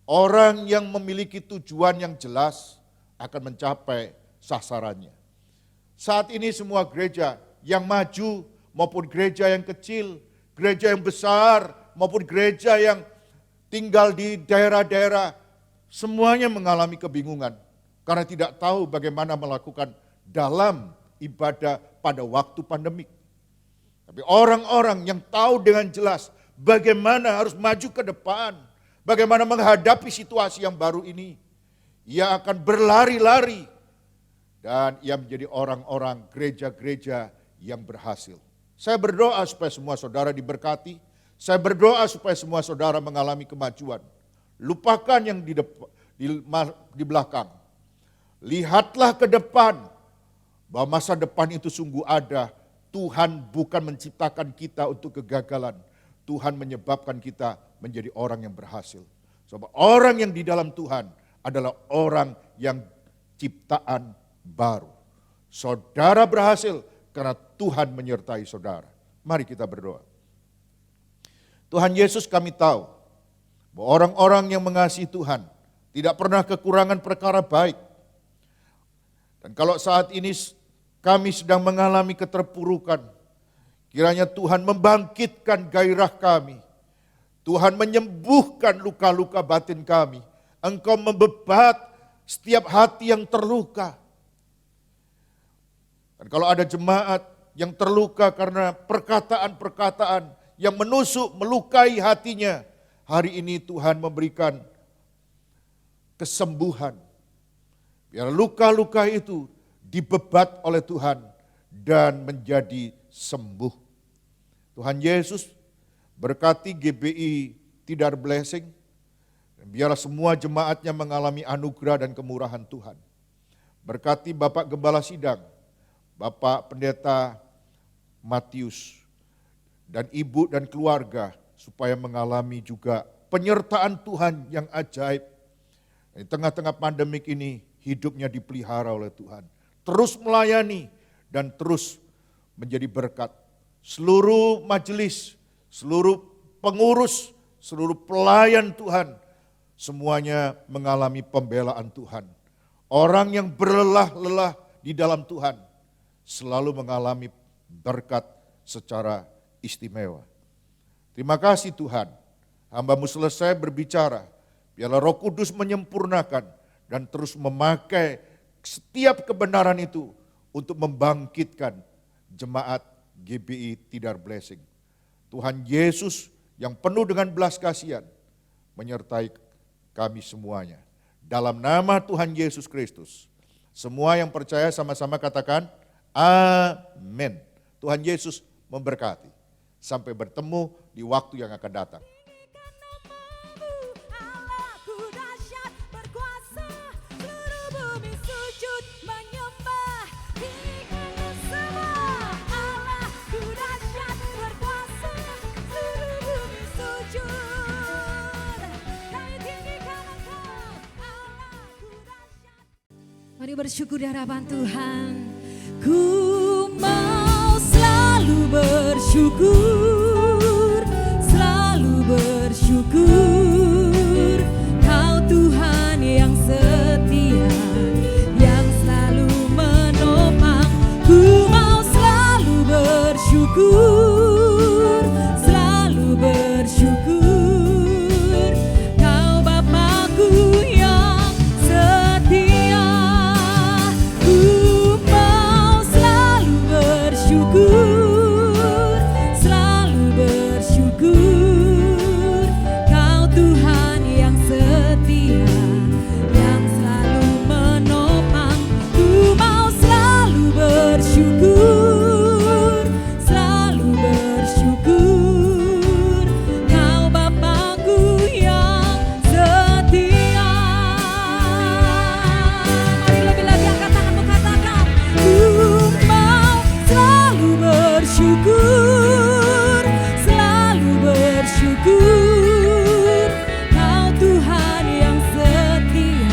orang yang memiliki tujuan yang jelas akan mencapai sasarannya. Saat ini semua gereja yang maju maupun gereja yang kecil, gereja yang besar maupun gereja yang tinggal di daerah-daerah, semuanya mengalami kebingungan karena tidak tahu bagaimana melakukan dalam ibadah pada waktu pandemik. Tapi orang-orang yang tahu dengan jelas bagaimana harus maju ke depan, bagaimana menghadapi situasi yang baru ini, ia akan berlari-lari dan ia menjadi orang-orang gereja-gereja yang berhasil. Saya berdoa supaya semua saudara diberkati, saya berdoa supaya semua saudara mengalami kemajuan. Lupakan yang di belakang. Lihatlah ke depan, bahwa masa depan itu sungguh ada. Tuhan bukan menciptakan kita untuk kegagalan. Tuhan menyebabkan kita menjadi orang yang berhasil. Sebab orang yang di dalam Tuhan adalah orang yang ciptaan baru. Saudara berhasil karena Tuhan menyertai saudara. Mari kita berdoa. Tuhan Yesus, kami tahu bahwa orang-orang yang mengasihi Tuhan tidak pernah kekurangan perkara baik. Dan kalau saat ini kami sedang mengalami keterpurukan, kiranya Tuhan membangkitkan gairah kami. Tuhan menyembuhkan luka-luka batin kami. Engkau membebat setiap hati yang terluka. Dan kalau ada jemaat yang terluka karena perkataan-perkataan yang menusuk, melukai hatinya, hari ini Tuhan memberikan kesembuhan. Biar luka-luka itu dibebat oleh Tuhan dan menjadi sembuh. Tuhan Yesus berkati GBI Tidar Blessing, dan biarlah semua jemaatnya mengalami anugerah dan kemurahan Tuhan. Berkati Bapak Gembala Sidang, Bapak Pendeta Matius, dan ibu dan keluarga, supaya mengalami juga penyertaan Tuhan yang ajaib. Di tengah-tengah pandemik ini, hidupnya dipelihara oleh Tuhan. Terus melayani dan terus menjadi berkat. Seluruh majelis, seluruh pengurus, seluruh pelayan Tuhan, semuanya mengalami pembelaan Tuhan. Orang yang berlelah-lelah di dalam Tuhan selalu mengalami berkat secara istimewa. Terima kasih Tuhan, hamba-Mu selesai berbicara, biarlah Roh Kudus menyempurnakan dan terus memakai setiap kebenaran itu untuk membangkitkan jemaat GBI Tidar Blessing. Tuhan Yesus yang penuh dengan belas kasihan menyertai kami semuanya. Dalam nama Tuhan Yesus Kristus, semua yang percaya sama-sama katakan amin. Tuhan Yesus memberkati. Sampai bertemu di waktu yang akan datang. Mari bersyukur di hadapan Tuhan. Ku mau selalu bersyukur, selalu bersyukur. Kau Tuhan yang setia, yang selalu menopang. Ku mau selalu bersyukur, selalu bersyukur. Kau Bapakku yang setia. Ku mau selalu bersyukur, selalu bersyukur. Kau Tuhan yang setia, yang selalu menopang. Ku mau selalu bersyukur, selalu bersyukur. Kau Bapakku yang setia. Mari lebih lagi angkat tanganmu, katakan, ku mau selalu bersyukur, selalu bersyukur. Kau Tuhan yang setia,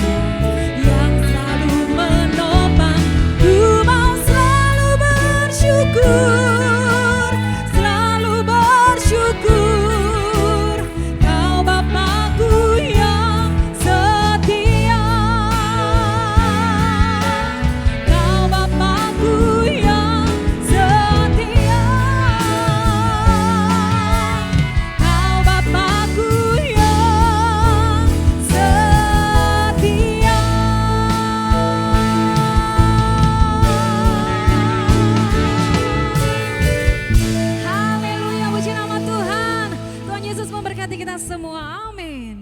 yang selalu menopang. Ku mau selalu bersyukur, selalu bersyukur. Kau Bapakku yang setia, Kau Bapakku yang setia, Kau Bapakku yang setia. Haleluya, puji nama Tuhan. Tuhan Yesus memberkati kita semua. Amin.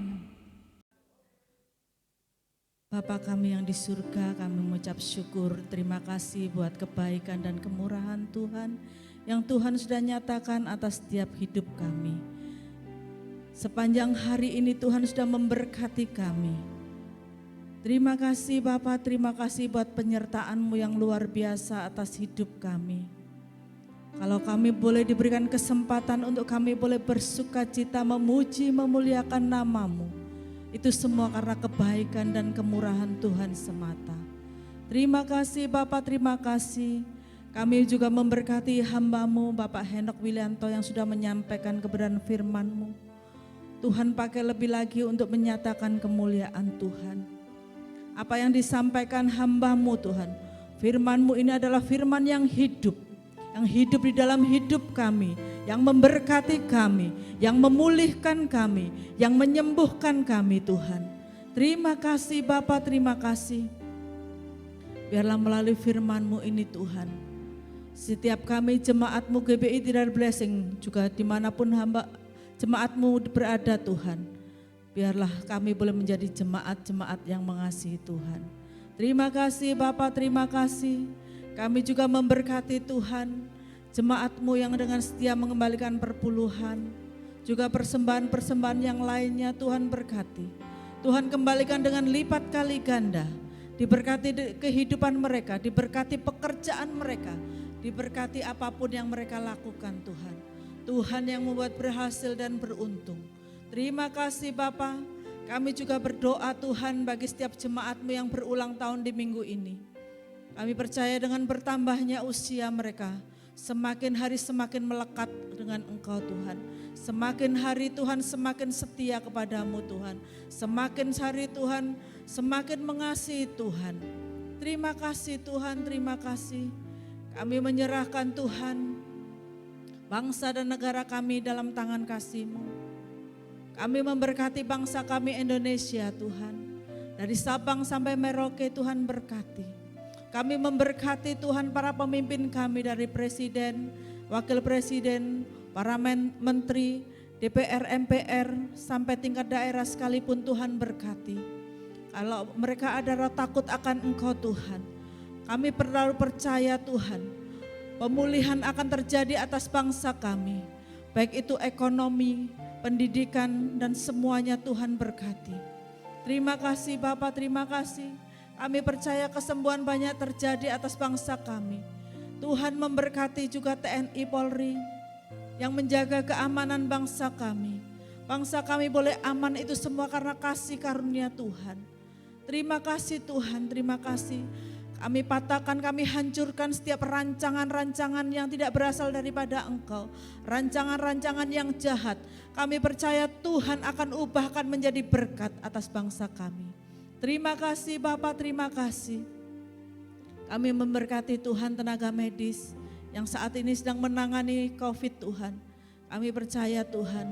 Bapa kami yang di surga, kami mengucap syukur, terima kasih buat kebaikan dan kemurahan Tuhan yang Tuhan sudah nyatakan atas setiap hidup kami. Sepanjang hari ini Tuhan sudah memberkati kami. Terima kasih Bapa, terima kasih buat penyertaan-Mu yang luar biasa atas hidup kami. Kalau kami boleh diberikan kesempatan untuk kami boleh bersuka cita, memuji, memuliakan nama-Mu. Itu semua karena kebaikan dan kemurahan Tuhan semata. Terima kasih Bapak, terima kasih. Kami juga memberkati hamba-Mu Bapak Henok Wilianto yang sudah menyampaikan kebenaran firman-Mu. Tuhan pakai lebih lagi untuk menyatakan kemuliaan Tuhan. Apa yang disampaikan hamba-Mu Tuhan, firman-Mu ini adalah firman yang hidup di dalam hidup kami, yang memberkati kami, yang memulihkan kami, yang menyembuhkan kami Tuhan. Terima kasih Bapa, terima kasih. Biarlah melalui firman-Mu ini Tuhan, setiap kami jemaat-Mu GBI Tidar Blessing, juga dimanapun hamba jemaat-Mu berada Tuhan, biarlah kami boleh menjadi jemaat-jemaat yang mengasihi Tuhan. Terima kasih Bapa, terima kasih. Kami juga memberkati Tuhan, jemaat-Mu yang dengan setia mengembalikan perpuluhan, juga persembahan-persembahan yang lainnya Tuhan berkati. Tuhan kembalikan dengan lipat kali ganda, diberkati kehidupan mereka, diberkati pekerjaan mereka, diberkati apapun yang mereka lakukan Tuhan. Tuhan yang membuat berhasil dan beruntung. Terima kasih Bapa, Kami juga berdoa Tuhan bagi setiap jemaat-Mu yang berulang tahun di minggu ini. Kami percaya dengan bertambahnya usia mereka, semakin hari semakin melekat dengan Engkau Tuhan. Semakin hari Tuhan semakin setia kepadamu Tuhan. Semakin hari Tuhan semakin mengasihi Tuhan. Terima kasih Tuhan, terima kasih. Kami menyerahkan Tuhan bangsa dan negara kami dalam tangan kasih-Mu. Kami memberkati bangsa kami Indonesia Tuhan. Dari Sabang sampai Merauke Tuhan berkati. Kami memberkati Tuhan para pemimpin kami dari Presiden, Wakil Presiden, para menteri, DPR, MPR, sampai tingkat daerah sekalipun Tuhan berkati. Kalau mereka ada roh takut akan Engkau Tuhan, kami perlu percaya Tuhan, pemulihan akan terjadi atas bangsa kami, baik itu ekonomi, pendidikan, dan semuanya Tuhan berkati. Terima kasih Bapak, terima kasih. Kami percaya kesembuhan banyak terjadi atas bangsa kami. Tuhan memberkati juga TNI Polri yang menjaga keamanan bangsa kami. Bangsa kami boleh aman itu semua karena kasih karunia Tuhan. Terima kasih Tuhan, terima kasih. Kami patahkan, kami hancurkan setiap rancangan-rancangan yang tidak berasal daripada Engkau. Rancangan-rancangan yang jahat. Kami percaya Tuhan akan ubahkan menjadi berkat atas bangsa kami. Terima kasih Bapak, terima kasih. Kami memberkati Tuhan tenaga medis yang saat ini sedang menangani COVID Tuhan. Kami percaya Tuhan,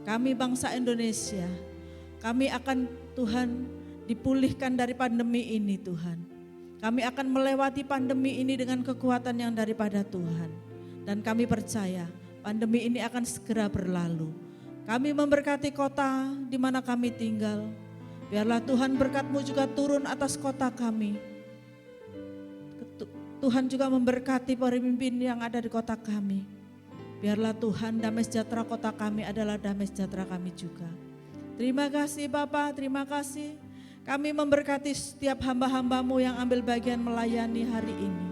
kami bangsa Indonesia, kami akan Tuhan dipulihkan dari pandemi ini Tuhan. Kami akan melewati pandemi ini dengan kekuatan yang daripada Tuhan. Dan kami percaya pandemi ini akan segera berlalu. Kami memberkati kota di mana kami tinggal. Biarlah Tuhan berkat-Mu juga turun atas kota kami. Tuhan juga memberkati pemimpin yang ada di kota kami. Biarlah Tuhan damai sejahtera kota kami adalah damai sejahtera kami juga. Terima kasih Bapak, terima kasih. Kami memberkati setiap hamba-hamba-Mu yang ambil bagian melayani hari ini.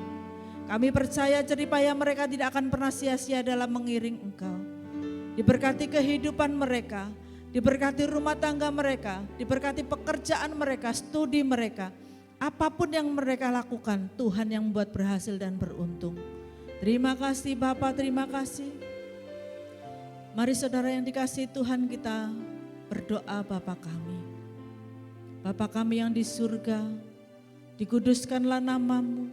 Kami percaya jeripaya mereka tidak akan pernah sia-sia dalam mengiring Engkau. Diberkati kehidupan mereka, diberkati rumah tangga mereka, diberkati pekerjaan mereka, studi mereka. Apapun yang mereka lakukan, Tuhan yang membuat berhasil dan beruntung. Terima kasih Bapak, terima kasih. Mari saudara yang dikasihi Tuhan, kita berdoa Bapa kami. Bapa kami yang di surga, dikuduskanlah nama-Mu,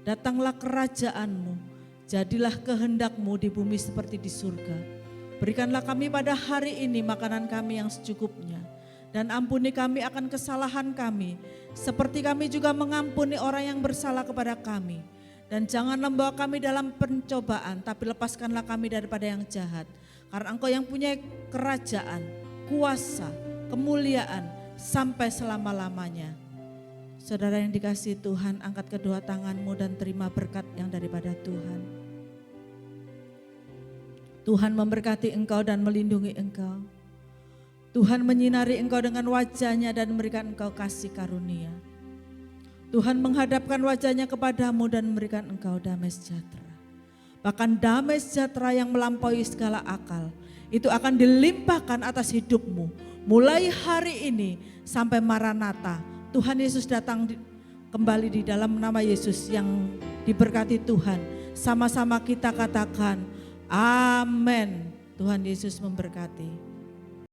datanglah kerajaan-Mu, jadilah kehendak-Mu di bumi seperti di surga. Berikanlah kami pada hari ini makanan kami yang secukupnya, dan ampuni kami akan kesalahan kami, seperti kami juga mengampuni orang yang bersalah kepada kami. Dan jangan membawa kami dalam pencobaan, tapi lepaskanlah kami daripada yang jahat. Karena Engkau yang punya kerajaan, kuasa, kemuliaan, sampai selama-lamanya. Saudara yang dikasihi Tuhan, angkat kedua tanganmu dan terima berkat yang daripada Tuhan. Tuhan memberkati engkau dan melindungi engkau. Tuhan menyinari engkau dengan wajah-Nya dan memberikan engkau kasih karunia. Tuhan menghadapkan wajah-Nya kepadamu dan memberikan engkau damai sejahtera. Bahkan damai sejahtera yang melampaui segala akal, itu akan dilimpahkan atas hidupmu. Mulai hari ini sampai Maranatha, Tuhan Yesus datang kembali di dalam nama Yesus yang diberkati Tuhan. Sama-sama kita katakan, amin. Tuhan Yesus memberkati.